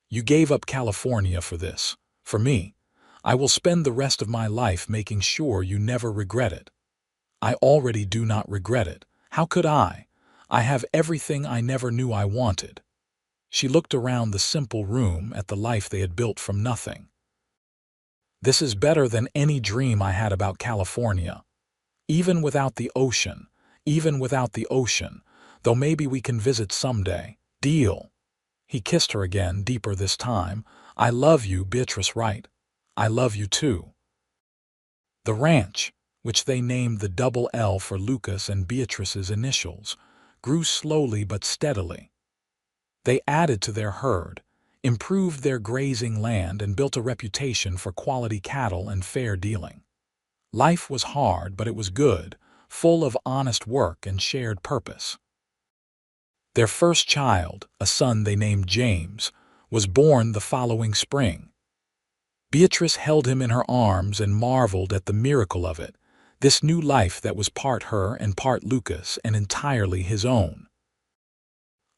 [SPEAKER 1] "You gave up California for this, for me. I will spend the rest of my life making sure you never regret it." "I already do not regret it. How could I? I have everything I never knew I wanted." She looked around the simple room at the life they had built from nothing. "This is better than any dream I had about California. Even without the ocean, though maybe we can visit someday. Deal?" He kissed her again, deeper this time. "I love you, Beatrice Wright. I love you too." The ranch, which they named the Double L for Lucas and Beatrice's initials, grew slowly but steadily. They added to their herd, improved their grazing land, and built a reputation for quality cattle and fair dealing. Life was hard, but it was good, full of honest work and shared purpose. Their first child, a son they named James, was born the following spring. Beatrice held him in her arms and marveled at the miracle of it, this new life that was part her and part Lucas and entirely his own.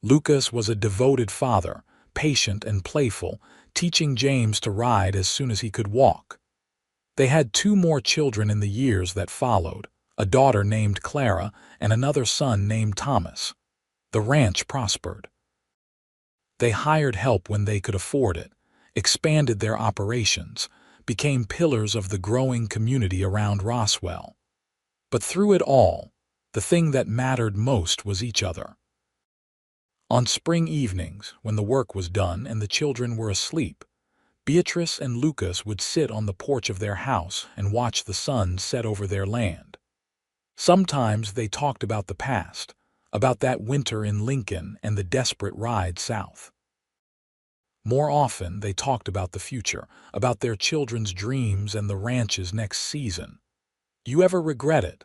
[SPEAKER 1] Lucas was a devoted father, patient and playful, teaching James to ride as soon as he could walk. They had 2 more children in the years that followed, a daughter named Clara and another son named Thomas. The ranch prospered. They hired help when they could afford it, expanded their operations, became pillars of the growing community around Roswell. But through it all, the thing that mattered most was each other. On spring evenings, when the work was done and the children were asleep, Beatrice and Lucas would sit on the porch of their house and watch the sun set over their land. Sometimes they talked about the past, about that winter in Lincoln and the desperate ride south. More often, they talked about the future, about their children's dreams and the ranch's next season. "You ever regret it?"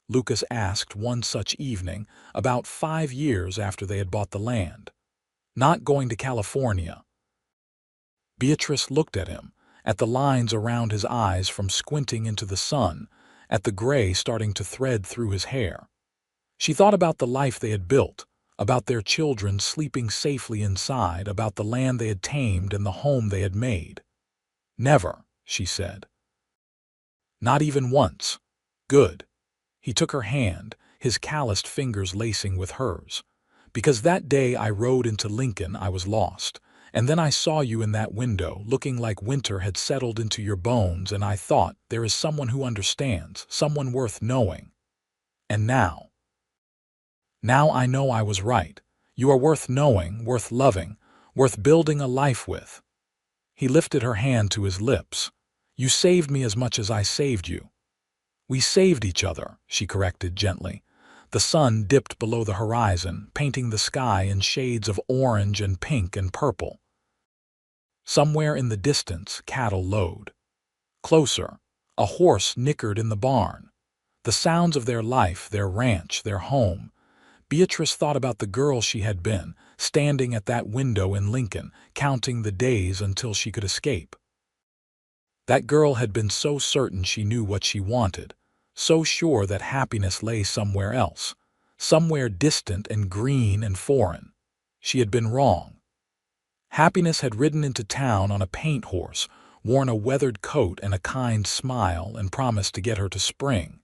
[SPEAKER 1] Lucas asked one such evening, about 5 years after they had bought the land. "Not going to California." Beatrice looked at him, at the lines around his eyes from squinting into the sun, at the gray starting to thread through his hair. She thought about the life they had built, about their children sleeping safely inside, about the land they had tamed and the home they had made. "Never," she said. "Not even once." "Good." He took her hand, his calloused fingers lacing with hers. "Because that day I rode into Lincoln, I was lost. And then I saw you in that window, looking like winter had settled into your bones, and I thought, there is someone who understands, someone worth knowing. And now I know I was right. You are worth knowing, worth loving, worth building a life with." He lifted her hand to his lips. "You saved me as much as I saved you." "We saved each other," she corrected gently. The sun dipped below the horizon, painting the sky in shades of orange and pink and purple. Somewhere in the distance, cattle lowed. Closer, a horse nickered in the barn. The sounds of their life, their ranch, their home. Beatrice thought about the girl she had been, standing at that window in Lincoln, counting the days until she could escape. That girl had been so certain she knew what she wanted, so sure that happiness lay somewhere else, somewhere distant and green and foreign. She had been wrong. Happiness had ridden into town on a paint horse, worn a weathered coat and a kind smile, and promised to get her to spring.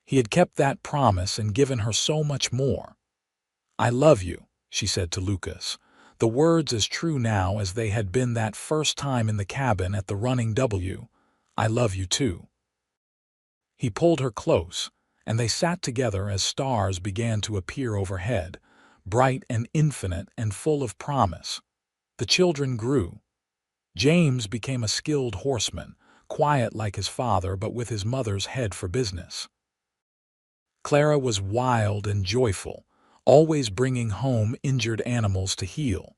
[SPEAKER 1] He had kept that promise and given her so much more. "I love you," she said to Lucas, the words as true now as they had been that first time in the cabin at the Running W. "I love you too." He pulled her close, and they sat together as stars began to appear overhead, bright and infinite and full of promise. The children grew. James became a skilled horseman, quiet like his father but with his mother's head for business. Clara was wild and joyful, always bringing home injured animals to heal.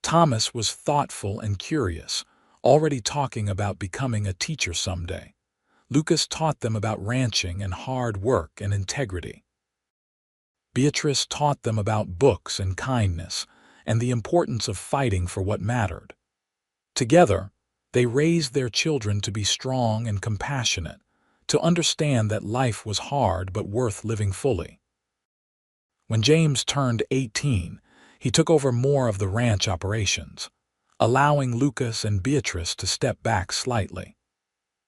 [SPEAKER 1] Thomas was thoughtful and curious, already talking about becoming a teacher someday. Lucas taught them about ranching and hard work and integrity. Beatrice taught them about books and kindness and the importance of fighting for what mattered. Together, they raised their children to be strong and compassionate, to understand that life was hard but worth living fully. When James turned 18, he took over more of the ranch operations, allowing Lucas and Beatrice to step back slightly.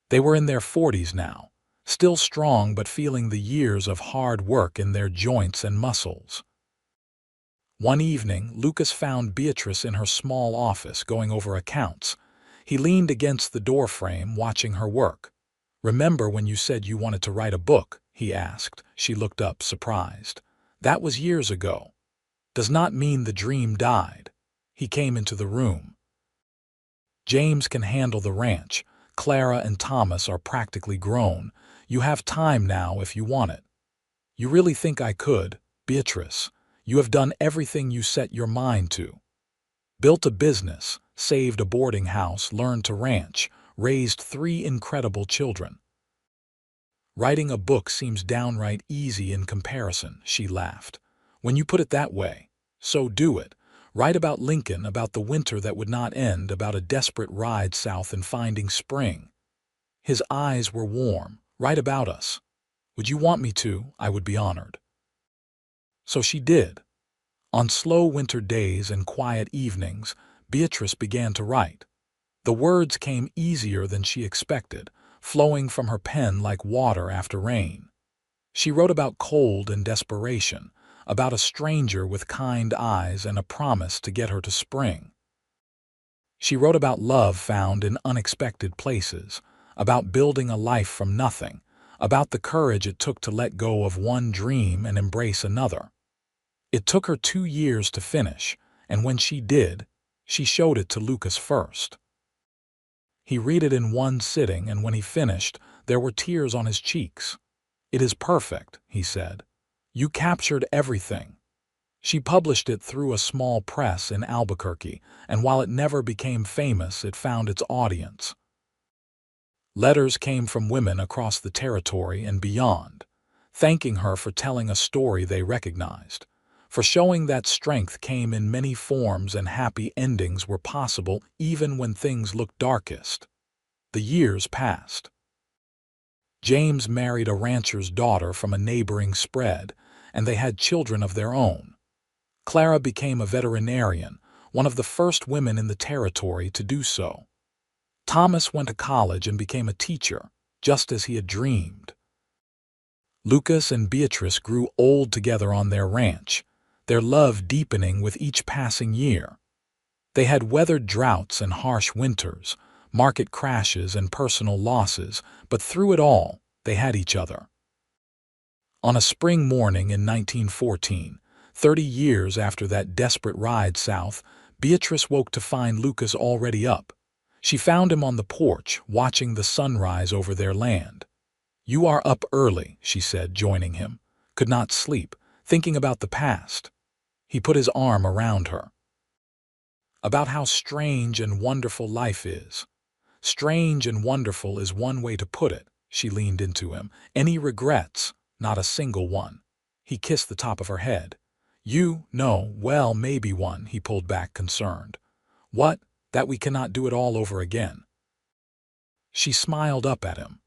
[SPEAKER 1] They were in their 40s now, still strong but feeling the years of hard work in their joints and muscles. One evening, Lucas found Beatrice in her small office going over accounts. He leaned against the doorframe, watching her work. "Remember when you said you wanted to write a book?" he asked. She looked up, surprised. "That was years ago." "Does not mean the dream died." He came into the room. "James can handle the ranch. Clara and Thomas are practically grown. You have time now if you want it." "You really think I could, Beatrice? You have done everything you set your mind to. Built a business, saved a boarding house, learned to ranch, raised 3 incredible children." "Writing a book seems downright easy in comparison," she laughed. "When you put it that way, so do it. Write about Lincoln, about the winter that would not end, about a desperate ride south and finding spring." His eyes were warm. "Write about us. Would you want me to? I would be honored." So she did. On slow winter days and quiet evenings, Beatrice began to write. The words came easier than she expected, flowing from her pen like water after rain. She wrote about cold and desperation, about a stranger with kind eyes and a promise to get her to spring. She wrote about love found in unexpected places, about building a life from nothing, about the courage it took to let go of one dream and embrace another. It took her 2 years to finish, and when she did, she showed it to Lucas first. He read it in one sitting, and when he finished, there were tears on his cheeks. "It is perfect," he said. "You captured everything." She published it through a small press in Albuquerque, and while it never became famous, it found its audience. Letters came from women across the territory and beyond, thanking her for telling a story they recognized, for showing that strength came in many forms and happy endings were possible even when things looked darkest. The years passed. James married a rancher's daughter from a neighboring spread, and they had children of their own. Clara became a veterinarian, one of the first women in the territory to do so. Thomas went to college and became a teacher, just as he had dreamed. Lucas and Beatrice grew old together on their ranch, their love deepening with each passing year. They had weathered droughts and harsh winters, market crashes and personal losses, but through it all, they had each other. On a spring morning in 1914, 30 years after that desperate ride south, Beatrice woke to find Lucas already up. She found him on the porch, watching the sunrise over their land. "You are up early," she said, joining him. "Could not sleep, thinking about the past." He put his arm around her. "About how strange and wonderful life is." "Strange and wonderful is one way to put it," she leaned into him. "Any regrets?" "Not a single one." He kissed the top of her head. "You know, well, maybe one," he pulled back, concerned. "What? That we cannot do it all over again." She smiled up at him.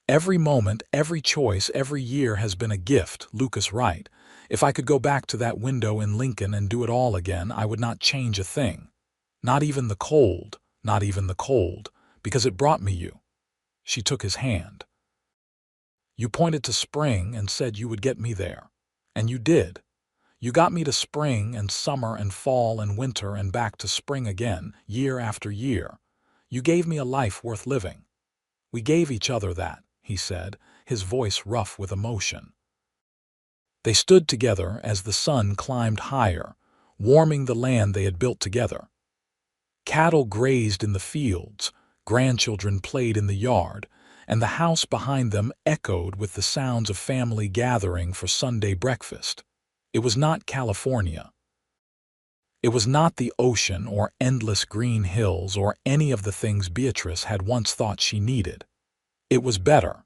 [SPEAKER 1] "Every moment, every choice, every year has been a gift, Lucas Wright. If I could go back to that window in Lincoln and do it all again, I would not change a thing. Not even the cold, not even the cold, because it brought me you." She took his hand. "You pointed to spring and said you would get me there. And you did. You got me to spring and summer and fall and winter and back to spring again, year after year. You gave me a life worth living. We gave each other that," he said, his voice rough with emotion. They stood together as the sun climbed higher, warming the land they had built together. Cattle grazed in the fields, grandchildren played in the yard, and the house behind them echoed with the sounds of family gathering for Sunday breakfast. It was not California. It was not the ocean or endless green hills or any of the things Beatrice had once thought she needed. It was better.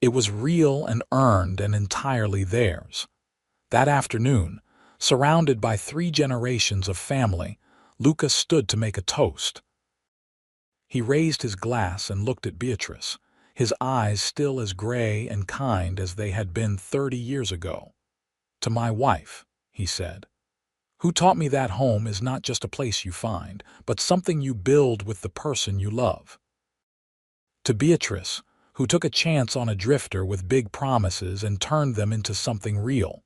[SPEAKER 1] It was real and earned and entirely theirs. That afternoon, surrounded by 3 generations of family, Lucas stood to make a toast. He raised his glass and looked at Beatrice, his eyes still as gray and kind as they had been 30 years ago. "To my wife," he said, "who taught me that home is not just a place you find, but something you build with the person you love. To Beatrice, who took a chance on a drifter with big promises and turned them into something real."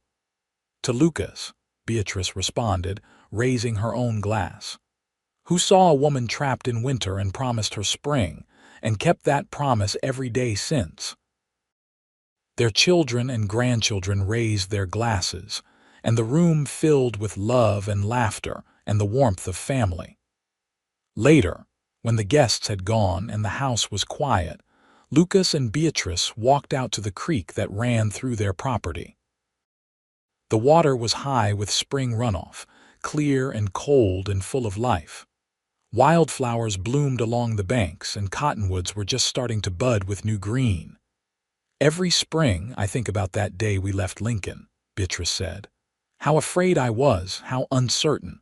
[SPEAKER 1] "To Lucas," Beatrice responded, raising her own glass, "who saw a woman trapped in winter and promised her spring, and kept that promise every day since." Their children and grandchildren raised their glasses, and the room filled with love and laughter and the warmth of family. Later, when the guests had gone and the house was quiet, Lucas and Beatrice walked out to the creek that ran through their property. The water was high with spring runoff, clear and cold and full of life. Wildflowers bloomed along the banks, and cottonwoods were just starting to bud with new green. "Every spring I think about that day we left Lincoln," Beatrice said. "How afraid I was, how uncertain.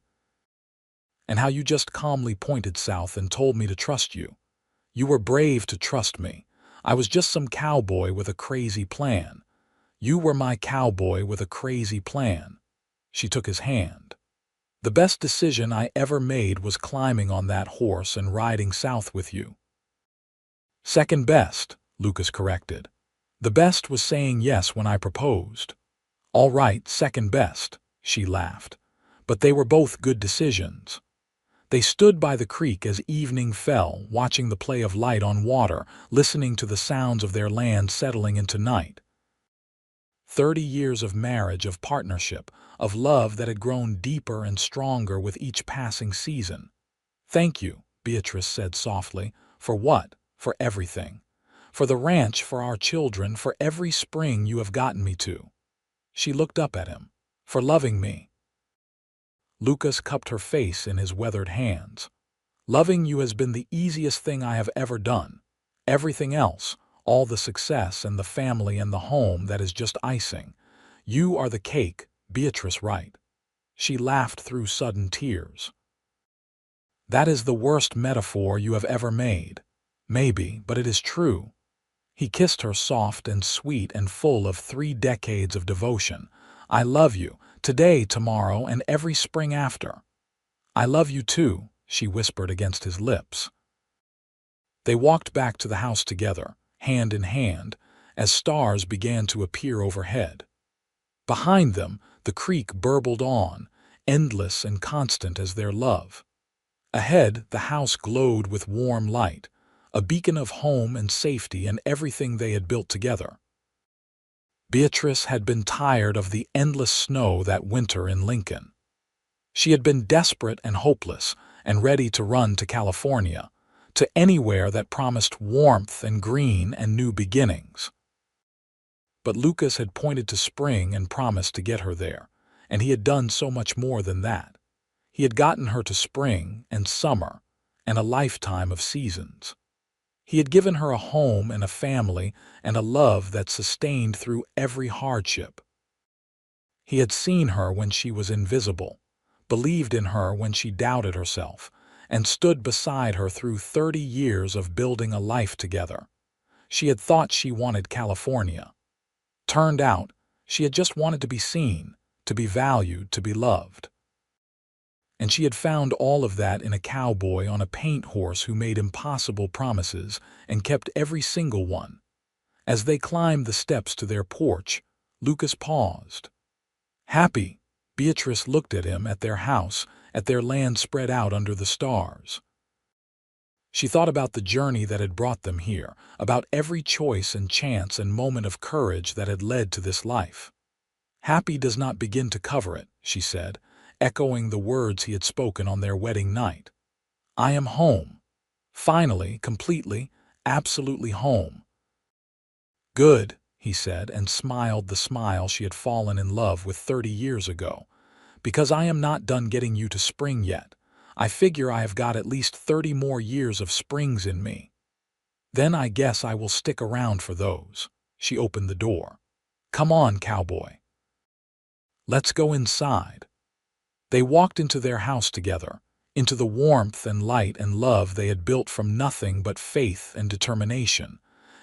[SPEAKER 1] And how you just calmly pointed south and told me to trust you. You were brave to trust me. I was just some cowboy with a crazy plan. You were my cowboy with a crazy plan." She took his hand. "The best decision I ever made was climbing on that horse and riding south with you." "Second best," Lucas corrected. "The best was saying yes when I proposed." "All right, second best," she laughed. "But they were both good decisions." They stood by the creek as evening fell, watching the play of light on water, listening to the sounds of their land settling into night. 30 years of marriage, of partnership, of love that had grown deeper and stronger with each passing season. "Thank you," Beatrice said softly. "For what? For everything. For the ranch, for our children, for every spring you have gotten me to." She looked up at him. "For loving me." Lucas cupped her face in his weathered hands. "Loving you has been the easiest thing I have ever done. Everything else, all the success and the family and the home, that is just icing. You are the cake, Beatrice Wright." She laughed through sudden tears. "That is the worst metaphor you have ever made. Maybe, but it is true. He kissed her soft and sweet and full of 3 decades of devotion. "I love you, today, tomorrow, and every spring after." "I love you too," she whispered against his lips. They walked back to the house together, hand in hand, as stars began to appear overhead. Behind them, the creek burbled on, endless and constant as their love. Ahead, the house glowed with warm light, a beacon of home and safety and everything they had built together. Beatrice had been tired of the endless snow that winter in Lincoln. She had been desperate and hopeless and ready to run to California, to anywhere that promised warmth and green and new beginnings. But Lucas had pointed to spring and promised to get her there, and he had done so much more than that. He had gotten her to spring and summer and a lifetime of seasons. He had given her a home and a family and a love that sustained through every hardship. He had seen her when she was invisible, believed in her when she doubted herself, and stood beside her through 30 years of building a life together. She had thought she wanted California. Turned out, she had just wanted to be seen, to be valued, to be loved. And she had found all of that in a cowboy on a paint horse who made impossible promises and kept every single one. As they climbed the steps to their porch, Lucas paused. Happy, Beatrice looked at him, at their house, at their land spread out under the stars. She thought about the journey that had brought them here, about every choice and chance and moment of courage that had led to this life. "Happy does not begin to cover it," she said, echoing the words he had spoken on their wedding night. "I am home. Finally, completely, absolutely home." "Good," he said, and smiled the smile she had fallen in love with 30 years ago. "Because I am not done getting you to spring yet. I figure I have got at least 30 more years of springs in me. Then I guess I will stick around for those." She opened the door. "Come on, cowboy. Let's go inside." They walked into their house together, into the warmth and light and love they had built from nothing but faith and determination,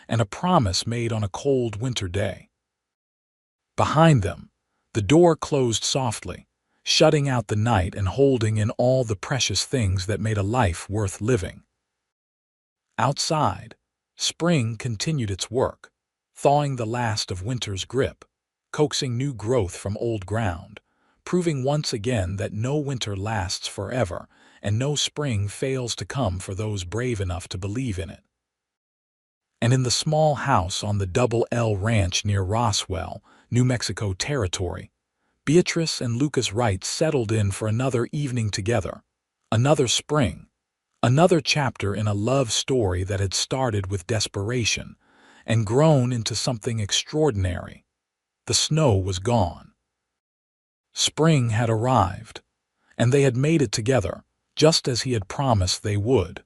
[SPEAKER 1] and a promise made on a cold winter day. Behind them, the door closed softly, shutting out the night and holding in all the precious things that made a life worth living. Outside, spring continued its work, thawing the last of winter's grip, coaxing new growth from old ground, proving once again that no winter lasts forever and no spring fails to come for those brave enough to believe in it. And in the small house on the Double L Ranch near Roswell, New Mexico Territory, Beatrice and Lucas Wright settled in for another evening together, another spring, another chapter in a love story that had started with desperation and grown into something extraordinary. The snow was gone. Spring had arrived, and they had made it together, just as he had promised they would.